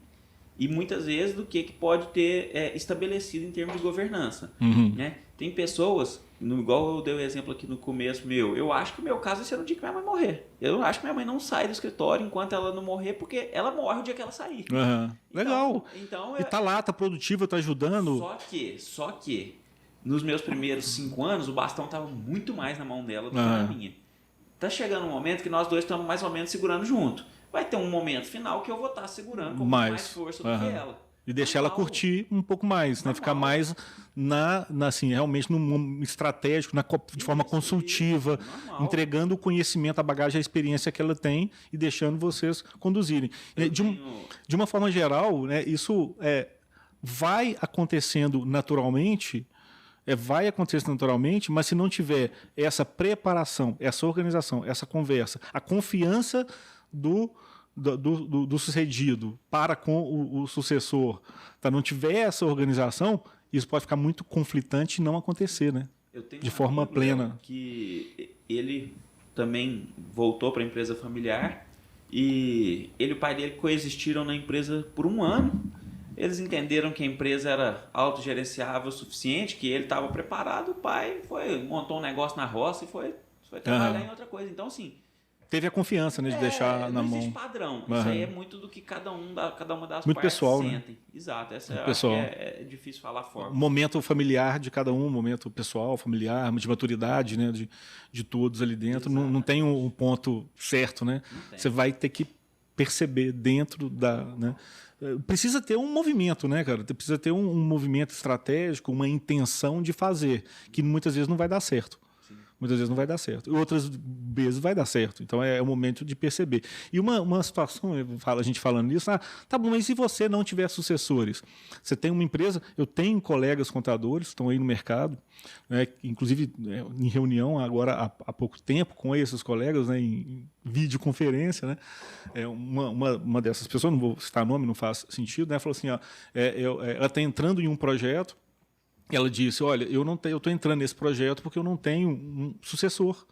e muitas vezes do que pode ter estabelecido em termos de governança. Né? Tem pessoas, igual eu dei o exemplo aqui no começo eu acho que o meu caso vai ser no dia que minha mãe morrer. Eu acho que minha mãe não sai do escritório enquanto ela não morrer, porque ela morre o dia que ela sair. Legal. Então, e tá lá, tá produtiva, tá ajudando. Só que nos meus primeiros 5 anos, o bastão estava muito mais na mão dela do que na minha. Tá chegando um momento que nós dois estamos mais ou menos segurando junto. vai ter um momento final que eu vou estar segurando com mais força do que ela. E deixar ela curtir um pouco mais, né? Ficar mais assim, realmente num estratégico, de forma consultiva, entregando o conhecimento, a bagagem, a experiência que ela tem e deixando vocês conduzirem. De uma forma geral, né, isso vai acontecendo naturalmente. Mas se não tiver essa preparação, essa organização, essa conversa, a confiança do sucedido para com o sucessor, não tiver essa organização, isso pode ficar muito conflitante e não acontecer, né? De forma plena. Que ele também voltou para a empresa familiar e ele e o pai dele coexistiram na empresa por 1 ano. Eles entenderam que a empresa era autogerenciável o suficiente, que ele estava preparado, o pai montou um negócio na roça e foi trabalhar em outra coisa. Então, assim... Teve a confiança, né, de deixar na mão. Não existe padrão. Isso aí é muito do que cada uma das muito partes pessoal, sentem. Né? Exato. Essa é difícil falar a forma. Momento familiar de cada um, momento pessoal, familiar, de maturidade, né, de todos ali dentro. Não tem um ponto certo, né? Você vai ter que perceber dentro da... Né? Precisa ter um movimento, né, cara? Precisa ter um movimento estratégico, uma intenção de fazer, que muitas vezes não vai dar certo. Muitas vezes não vai dar certo. Outras vezes vai dar certo. Então é o momento de perceber. E uma situação, a gente falando nisso, tá bom, mas se você não tiver sucessores? Você tem uma empresa, eu tenho colegas contadores que estão aí no mercado, né, inclusive em reunião agora há pouco tempo com esses colegas, né, em videoconferência, né, uma dessas pessoas, não vou citar nome, não faz sentido, né, falou assim, ela está entrando em um projeto. Ela disse, olha, eu estou entrando nesse projeto porque eu não tenho um sucessor.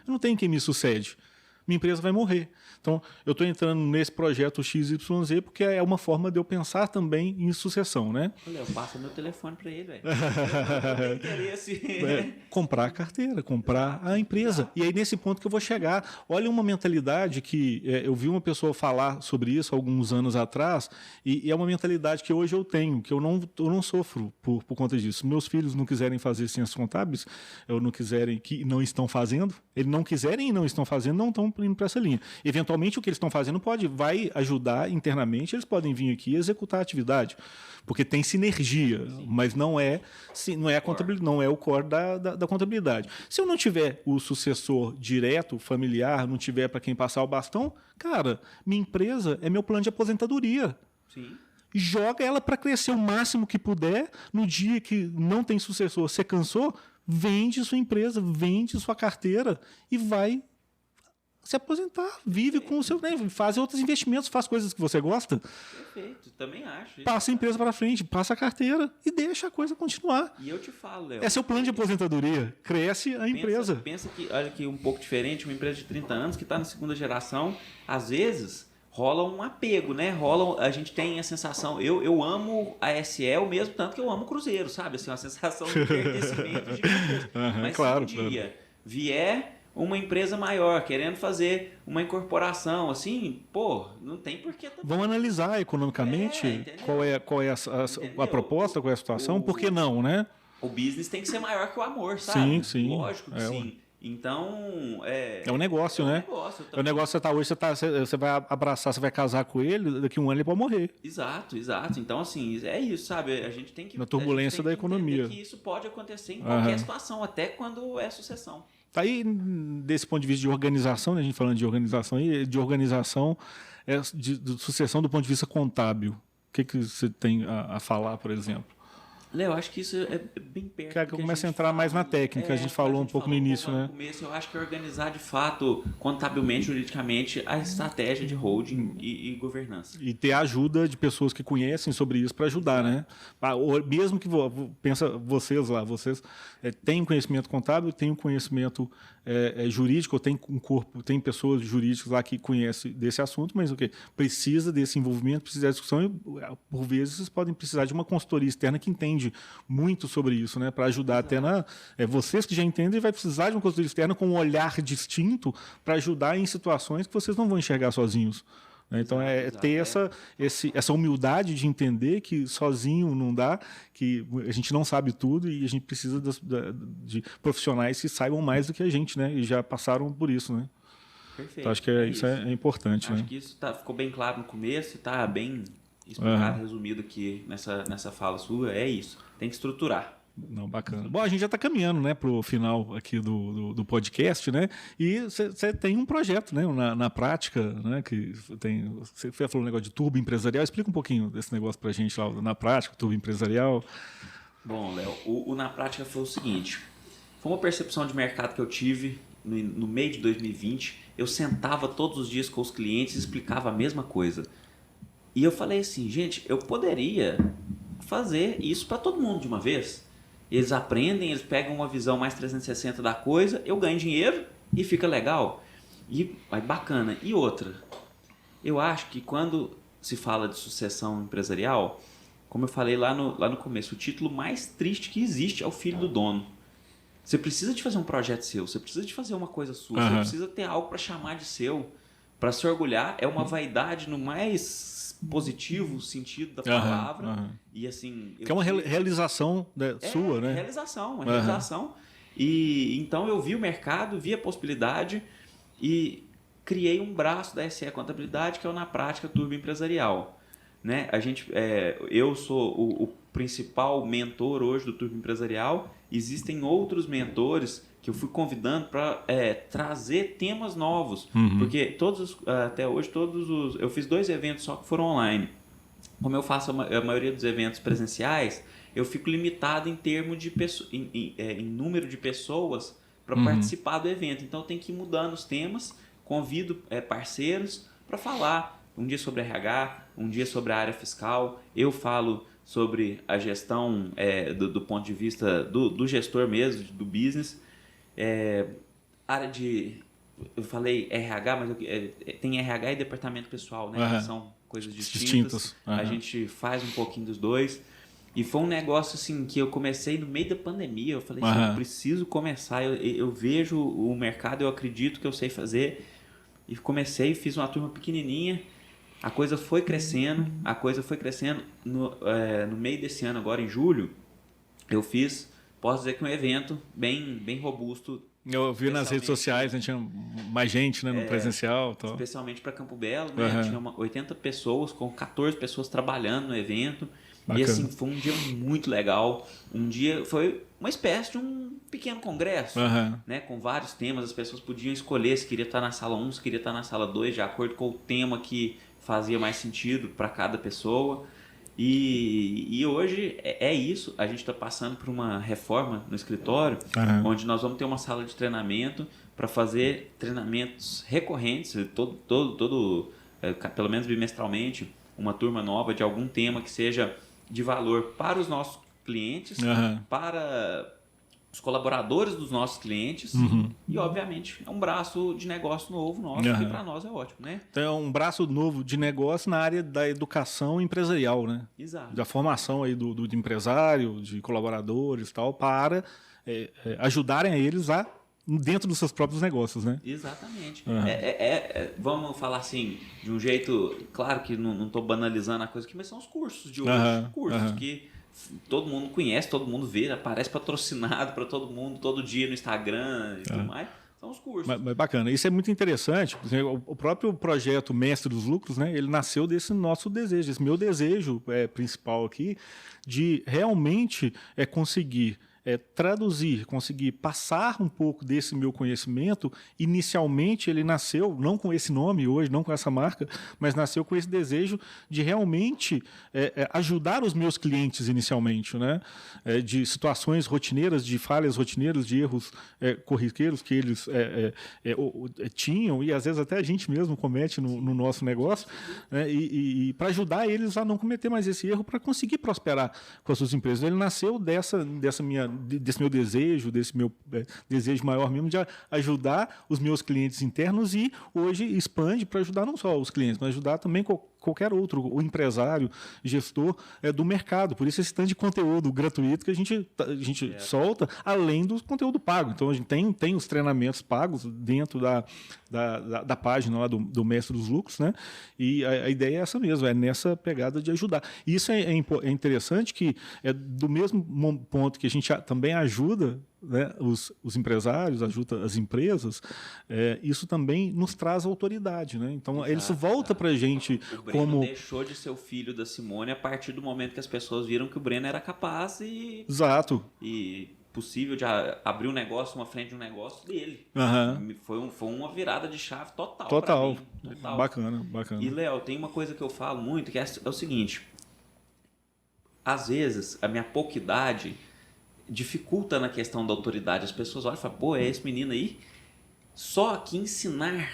Eu não tenho quem me sucede. Minha empresa vai morrer. Então, eu estou entrando nesse projeto XYZ porque é uma forma de eu pensar também em sucessão, né? Olha, eu passo meu telefone para ele, velho. Eu tenho interesse. Comprar a carteira, comprar a empresa. E aí, nesse ponto que eu vou chegar. Olha uma mentalidade que eu vi uma pessoa falar sobre isso alguns anos atrás, e é uma mentalidade que hoje eu tenho, que eu não sofro por conta disso. Meus filhos não quiserem fazer ciências contábeis, que não estão fazendo, eles não quiserem e não estão fazendo, não estão indo para essa linha. Eventualmente, o que eles estão fazendo vai ajudar internamente, eles podem vir aqui e executar a atividade, porque tem sinergia, mas não é a contabilidade, não é o core da contabilidade. Se eu não tiver o sucessor direto, familiar, não tiver para quem passar o bastão, cara, minha empresa é meu plano de aposentadoria. Sim. Joga ela para crescer o máximo que puder. No dia que não tem sucessor, você cansou, vende sua empresa, vende sua carteira e vai se aposentar, vive com o seu, né, faz outros investimentos, faz coisas que você gosta. Perfeito, também acho. Passa a empresa para frente, passa a carteira e deixa a coisa continuar. E eu te falo, Léo. É seu plano de aposentadoria, cresce a empresa. Pensa que, olha que um pouco diferente, uma empresa de 30 anos que está na segunda geração, às vezes rola um apego, né? A gente tem a sensação, eu amo a SE o mesmo tanto que eu amo o Cruzeiro, sabe? Assim, uma sensação de pertencimento gigantesco. Mas claro, se um dia vier uma empresa maior querendo fazer uma incorporação, assim, não tem porquê também. Vamos analisar economicamente qual é a proposta, qual é a situação, por que não, né? O business tem que ser maior que o amor, sabe? Sim. Lógico que sim. Então, é um negócio, né? É um negócio, você vai abraçar, você vai casar com ele, daqui a 1 ano ele pode morrer. Exato. Então, assim, é isso, sabe? A gente tem que... Na turbulência da economia. Que isso pode acontecer em qualquer situação, até quando é sucessão. Tá aí, desse ponto de vista de organização, né, a gente falando de organização, de sucessão do ponto de vista contábil. O que você tem a falar, por exemplo? Léo, acho que isso é bem perto. Quero que eu comece a entrar mais na técnica. A gente falou um pouco no início, né? No começo, eu acho que organizar de fato, contabilmente, juridicamente, a estratégia de holding e governança. E ter a ajuda de pessoas que conhecem sobre isso para ajudar, né? Mesmo que vocês têm conhecimento contábil, têm conhecimento jurídico, tem um corpo, tem pessoas jurídicas lá que conhecem desse assunto, mas precisa desse envolvimento, precisa da discussão e, por vezes, vocês podem precisar de uma consultoria externa que entende muito sobre isso, né, para ajudar até vocês que já entendem, vai precisar de uma consultoria externa com um olhar distinto para ajudar em situações que vocês não vão enxergar sozinhos. Né? Então, ter essa humildade de entender que sozinho não dá, que a gente não sabe tudo e a gente precisa de profissionais que saibam mais do que a gente, né, e já passaram por isso, né? Perfeito. Então, acho que isso é importante. Acho né? que isso ficou bem claro no começo e está bem explicado, resumido aqui nessa fala sua. É isso. Tem que estruturar. Não, bacana. Bom, a gente já está caminhando, né, para o final aqui do podcast, né? E você tem um projeto, né, na prática, né, que tem. Você falou um negócio de turbo empresarial. Explica um pouquinho desse negócio para a gente lá na prática, turbo empresarial. Bom, Léo, o na prática foi o seguinte: foi uma percepção de mercado que eu tive no meio de 2020. Eu sentava todos os dias com os clientes e explicava a mesma coisa. E eu falei assim, gente, eu poderia fazer isso para todo mundo de uma vez. Eles aprendem, eles pegam uma visão mais 360 da coisa, eu ganho dinheiro e fica legal. E bacana. E outra, eu acho que quando se fala de sucessão empresarial, como eu falei lá no começo, o título mais triste que existe é o filho do dono. Você precisa de fazer um projeto seu, você precisa de fazer uma coisa sua, você precisa ter algo para chamar de seu, para se orgulhar. É uma vaidade no mais positivo sentido da palavra. E assim, que é uma realização sua, né? Realização. E então eu vi o mercado, vi a possibilidade e criei um braço da SE Contabilidade, que é o Na Prática Turbo Empresarial. Né? Eu sou o principal mentor hoje do Turbo Empresarial. Existem outros mentores que eu fui convidando para trazer temas novos, porque até hoje eu fiz 2 eventos só que foram online. Como eu faço a maioria dos eventos presenciais, eu fico limitado em termos de em número de pessoas para participar do evento. Então eu tenho que ir mudando os temas, convido parceiros para falar um dia sobre RH, um dia sobre a área fiscal. Eu falo sobre a gestão do ponto de vista do gestor mesmo, do business. Área de... Eu falei RH, mas tem RH e departamento pessoal, né? Que são coisas distintas. A gente faz um pouquinho dos dois. E foi um negócio assim que eu comecei no meio da pandemia. Eu falei assim, eu preciso começar. Eu vejo o mercado, eu acredito que eu sei fazer. E comecei, fiz uma turma pequenininha. A coisa foi crescendo. No meio desse ano, agora em julho, eu fiz, posso dizer que um evento bem robusto. Eu vi nas redes sociais, né, tinha mais gente, né, no presencial. Tal. Especialmente para Campo Belo, né? Tinha 80 pessoas, com 14 pessoas trabalhando no evento. Bacana. E assim, foi um dia muito legal. Foi uma espécie de um pequeno congresso, né? Com vários temas. As pessoas podiam escolher se queria estar na sala 1, se queria estar na sala 2, de acordo com o tema que fazia mais sentido para cada pessoa. E hoje é isso. A gente está passando por uma reforma no escritório, onde nós vamos ter uma sala de treinamento para fazer treinamentos recorrentes, pelo menos bimestralmente, uma turma nova de algum tema que seja de valor para os nossos clientes, para os colaboradores dos nossos clientes e, obviamente, é um braço de negócio novo nosso, que para nós é ótimo, né? Então é um braço novo de negócio na área da educação empresarial, né? Exato. Da formação aí do empresário, de colaboradores e tal, para ajudarem a eles dentro dos seus próprios negócios, né? Exatamente. Vamos falar assim, de um jeito... Claro que não estou banalizando a coisa aqui, mas são os cursos de hoje. Cursos que todo mundo conhece, todo mundo vê, aparece patrocinado para todo mundo, todo dia no Instagram e tudo mais. São os cursos. Mas bacana. Isso é muito interessante. O próprio projeto Mestre dos Lucros, né, ele nasceu desse nosso desejo, esse meu desejo principal aqui, de realmente conseguir traduzir, conseguir passar um pouco desse meu conhecimento. Inicialmente ele nasceu, não com esse nome hoje, não com essa marca, mas nasceu com esse desejo de realmente ajudar os meus clientes inicialmente, né? De situações rotineiras, de falhas rotineiras, de erros corriqueiros que eles tinham e às vezes até a gente mesmo comete no nosso negócio, né? E para ajudar eles a não cometer mais esse erro, para conseguir prosperar com as suas empresas. Ele nasceu desse meu desejo, desse meu desejo maior mesmo de ajudar os meus clientes internos, e hoje expande para ajudar não só os clientes, mas ajudar também qualquer outro, o empresário, gestor do mercado. Por isso esse tanto de conteúdo gratuito que a gente solta, além do conteúdo pago. Então a gente tem os treinamentos pagos dentro da página lá do Mestre dos Lucros, né? E a ideia é essa mesmo, é nessa pegada de ajudar. E isso é interessante, que do mesmo ponto que a gente também ajuda né, os empresários, ajuda as empresas, isso também nos traz autoridade, né? Então, isso volta para a gente O Breno como... deixou de ser o filho da Simone a partir do momento que as pessoas viram que o Breno era capaz Exato. e possível de abrir um negócio, uma frente de um negócio dele. Uhum. Foi uma virada de chave total. Total. Pra mim. Total. Bacana, bacana. E, Léo, tem uma coisa que eu falo muito, que é o seguinte. Às vezes, a minha pouca idade dificulta na questão da autoridade. As pessoas olham e falam, pô, é esse menino aí? Só que ensinar...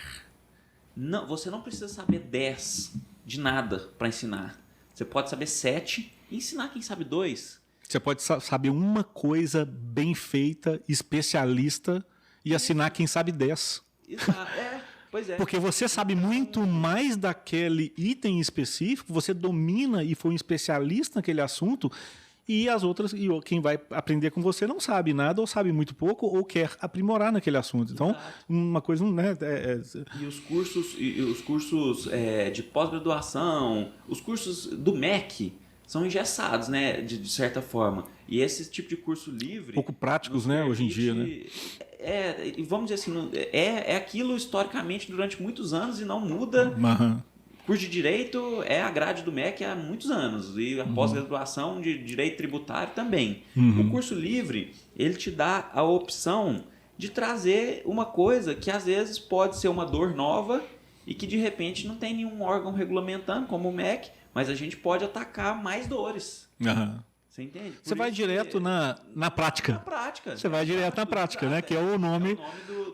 Não, você não precisa saber 10 de nada para ensinar. Você pode saber 7 e ensinar quem sabe 2. Você pode saber uma coisa bem feita, especialista, e assinar quem sabe 10. Exato, pois é. Porque você sabe muito mais daquele item específico, você domina e foi um especialista naquele assunto, e as outras, e quem vai aprender com você não sabe nada, ou sabe muito pouco, ou quer aprimorar naquele assunto. Então, Exato. uma coisa, né? E os cursos de pós-graduação, os cursos do MEC são engessados, né, de certa forma. E esse tipo de curso livre... Pouco práticos, né, hoje em dia, né? E vamos dizer assim, é aquilo historicamente durante muitos anos e não muda. Uhum. Curso de Direito é a grade do MEC há muitos anos. E a pós-graduação de Direito Tributário também. O curso livre, ele te dá a opção de trazer uma coisa que às vezes pode ser uma dor nova e que de repente não tem nenhum órgão regulamentando, como o MEC, mas a gente pode atacar mais dores. Uhum. Você entende? Você vai direto na prática. Na prática. Você vai direto na prática, né? Que é o nome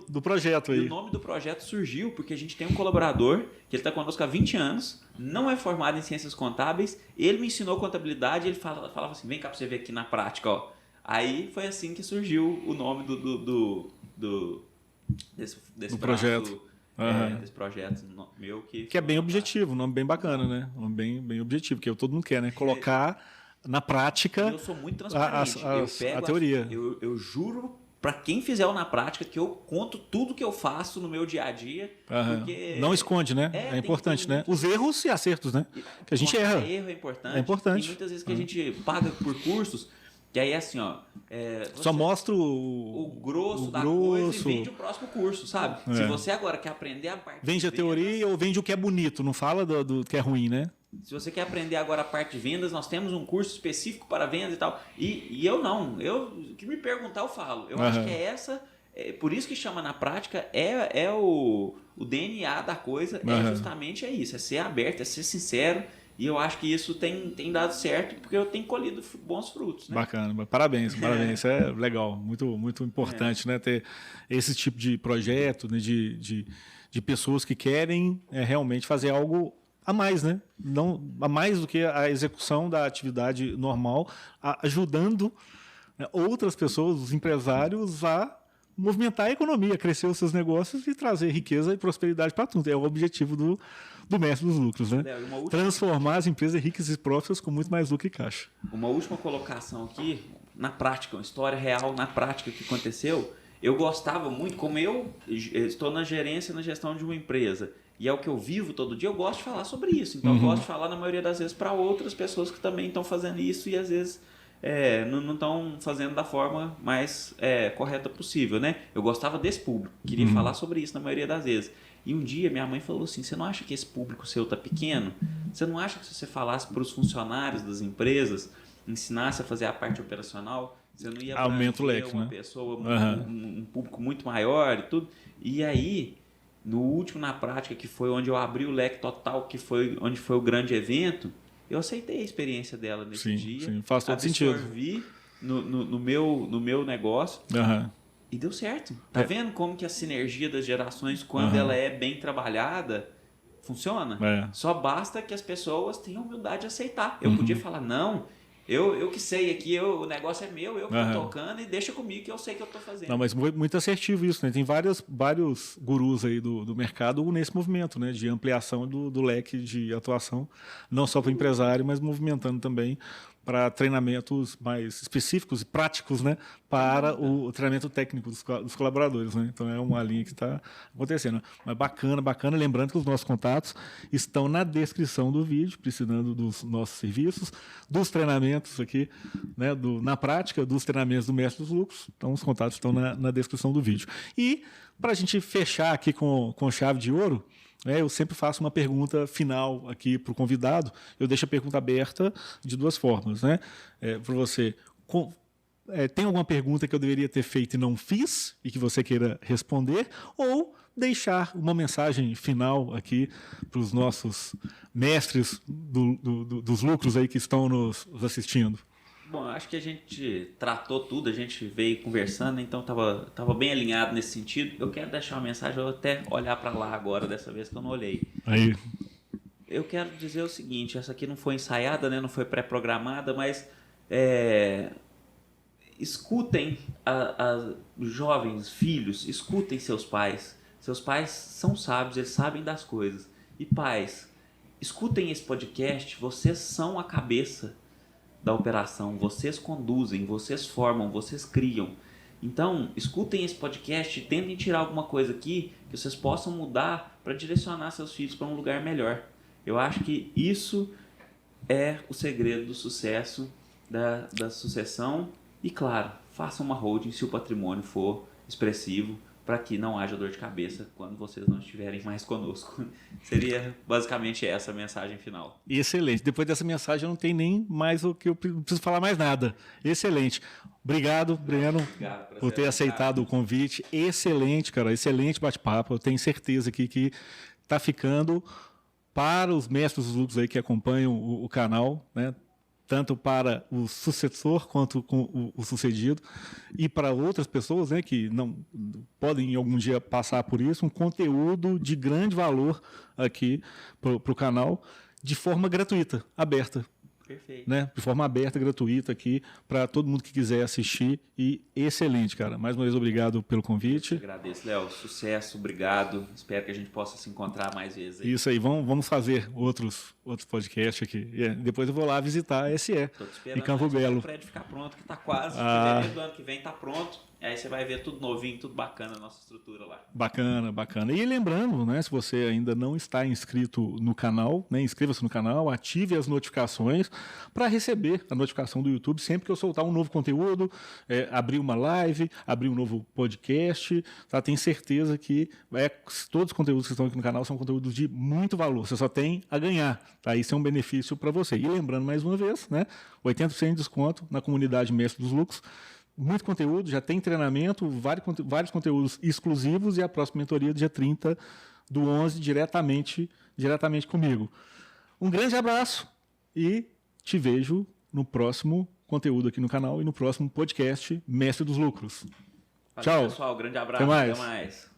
do projeto aí. E o nome do projeto surgiu porque a gente tem um colaborador que ele está conosco há 20 anos, não é formado em ciências contábeis, ele me ensinou contabilidade, ele falava assim, vem cá para você ver aqui na prática, ó. Aí foi assim que surgiu o nome desse projeto. Desse projeto meu. Que é bem objetivo, um nome bem bacana, né? Um nome bem objetivo, que todo mundo quer, né? Colocar na prática eu sou muito transparente. a teoria. Eu juro para quem fizer o na prática que eu conto tudo que eu faço no meu dia a dia. Porque não esconde, né? É importante, né? Os erros e acertos, né? Que a gente erra. Erro é importante. É importante. Tem muitas vezes que a gente paga por cursos, que aí é assim, ó. Só mostra o grosso da coisa e vende o próximo curso, sabe? Se você agora quer aprender a parte vende a teoria ou vende o que é bonito, não fala do que é ruim, né? Se você quer aprender agora a parte de vendas, nós temos um curso específico para vendas e tal. E eu não. O que me perguntar, eu falo. Eu acho que por isso que chama na prática, o DNA da coisa, justamente isso. É ser aberto, é ser sincero. E eu acho que isso tem dado certo, porque eu tenho colhido bons frutos. Né? Bacana. Parabéns. Isso é legal. Muito, muito importante, né? Ter esse tipo de projeto, né? de pessoas que querem realmente fazer algo a mais, né? Não, a mais do que a execução da atividade normal, ajudando, né, outras pessoas, os empresários, a movimentar a economia, crescer os seus negócios e trazer riqueza e prosperidade para tudo. É o objetivo do mestre dos lucros, né? Transformar as empresas ricas e prósperas com muito mais lucro e caixa. Uma última colocação aqui, na prática, uma história real na prática que aconteceu. Eu gostava muito, como eu estou na gerência, na gestão de uma empresa, e é o que eu vivo todo dia, eu gosto de falar sobre isso. Então, eu gosto de falar, na maioria das vezes, para outras pessoas que também estão fazendo isso e, às vezes, não estão fazendo da forma mais correta possível, né? Eu gostava desse público, queria falar sobre isso na maioria das vezes. E um dia, minha mãe falou assim, você não acha que esse público seu está pequeno? Você não acha que se você falasse para os funcionários das empresas, ensinasse a fazer a parte operacional, você não ia aumenta o leque, uma pessoa, um público muito maior e tudo? E aí... No último, na prática, que foi onde eu abri o leque total, que foi onde foi o grande evento, eu aceitei a experiência dela nesse dia. Sim, faz todo sentido. Absorvi no meu negócio e deu certo. Tá vendo como que a sinergia das gerações, quando ela é bem trabalhada, funciona? Só basta que as pessoas tenham humildade de aceitar. Eu podia falar, não... Eu que sei aqui, o negócio é meu, eu que estou tocando e deixa comigo que eu sei que eu estou fazendo. Não, mas muito assertivo isso, né? Tem vários gurus aí do mercado nesse movimento, né? De ampliação do leque de atuação, não só para o empresário, mas movimentando também para treinamentos mais específicos e práticos, né, para o treinamento técnico dos colaboradores, né? Então é uma linha que está acontecendo. Mas bacana, bacana. Lembrando que os nossos contatos estão na descrição do vídeo, precisando dos nossos serviços, dos treinamentos aqui, né, na prática, dos treinamentos do Mestre dos Lucros. Então os contatos estão na descrição do vídeo. E para a gente fechar aqui com chave de ouro, eu sempre faço uma pergunta final aqui para o convidado. Eu deixo a pergunta aberta de duas formas, né? Para você, tem alguma pergunta que eu deveria ter feito e não fiz e que você queira responder, ou deixar uma mensagem final aqui para os nossos mestres dos lucros aí que estão nos assistindo. Bom, acho que a gente tratou tudo, a gente veio conversando, então tava bem alinhado nesse sentido. Eu quero deixar uma mensagem, eu vou até olhar para lá agora, dessa vez que eu não olhei. Aí. Eu quero dizer o seguinte, essa aqui não foi ensaiada, né, não foi pré-programada, mas escutem jovens, filhos, escutem seus pais. Seus pais são sábios, eles sabem das coisas. E pais, escutem esse podcast, vocês são a cabeça da operação, vocês conduzem, vocês formam, vocês criam. Então, escutem esse podcast e tentem tirar alguma coisa aqui que vocês possam mudar para direcionar seus filhos para um lugar melhor. Eu acho que isso é o segredo do sucesso da sucessão. E, claro, façam uma holding se o patrimônio for expressivo, para que não haja dor de cabeça quando vocês não estiverem mais conosco. Seria basicamente essa a mensagem final. Excelente. Depois dessa mensagem eu não tenho nem mais o que eu preciso falar mais nada. Excelente. Obrigado, Breno, por ter aceitado o convite. Excelente, cara. Excelente bate-papo. Eu tenho certeza aqui que está ficando para os mestres dos lucros aí que acompanham o canal, né? Tanto para o sucessor quanto com o sucedido, e para outras pessoas, né, que não podem em algum dia passar por isso, um conteúdo de grande valor aqui para o canal, de forma gratuita, aberta. Perfeito. Né? De forma aberta, gratuita aqui, para todo mundo que quiser assistir. E excelente, cara. Mais uma vez, obrigado pelo convite. Eu agradeço, Léo. Sucesso, obrigado. Espero que a gente possa se encontrar mais vezes aí. Isso aí, vamos fazer outros podcasts aqui. Depois eu vou lá visitar a SE em Campo Belo. O prédio ficar pronto, que está quase. Fevereiro do ano que vem está pronto. Aí você vai ver tudo novinho, tudo bacana, a nossa estrutura lá. Bacana, bacana. E lembrando, né, se você ainda não está inscrito no canal, né, inscreva-se no canal, ative as notificações para receber a notificação do YouTube sempre que eu soltar um novo conteúdo, abrir uma live, abrir um novo podcast. Tá? Tenho certeza que todos os conteúdos que estão aqui no canal são conteúdos de muito valor. Você só tem a ganhar. Tá? Isso é um benefício para você. E lembrando mais uma vez, né, 80% de desconto na comunidade Mestre dos Lucros. Muito conteúdo, já tem treinamento, vários conteúdos exclusivos e a próxima mentoria dia 30/11 diretamente comigo. Um grande abraço e te vejo no próximo conteúdo aqui no canal e no próximo podcast Mestre dos Lucros. Valeu, tchau. pessoal. Grande abraço. Até mais. Até mais.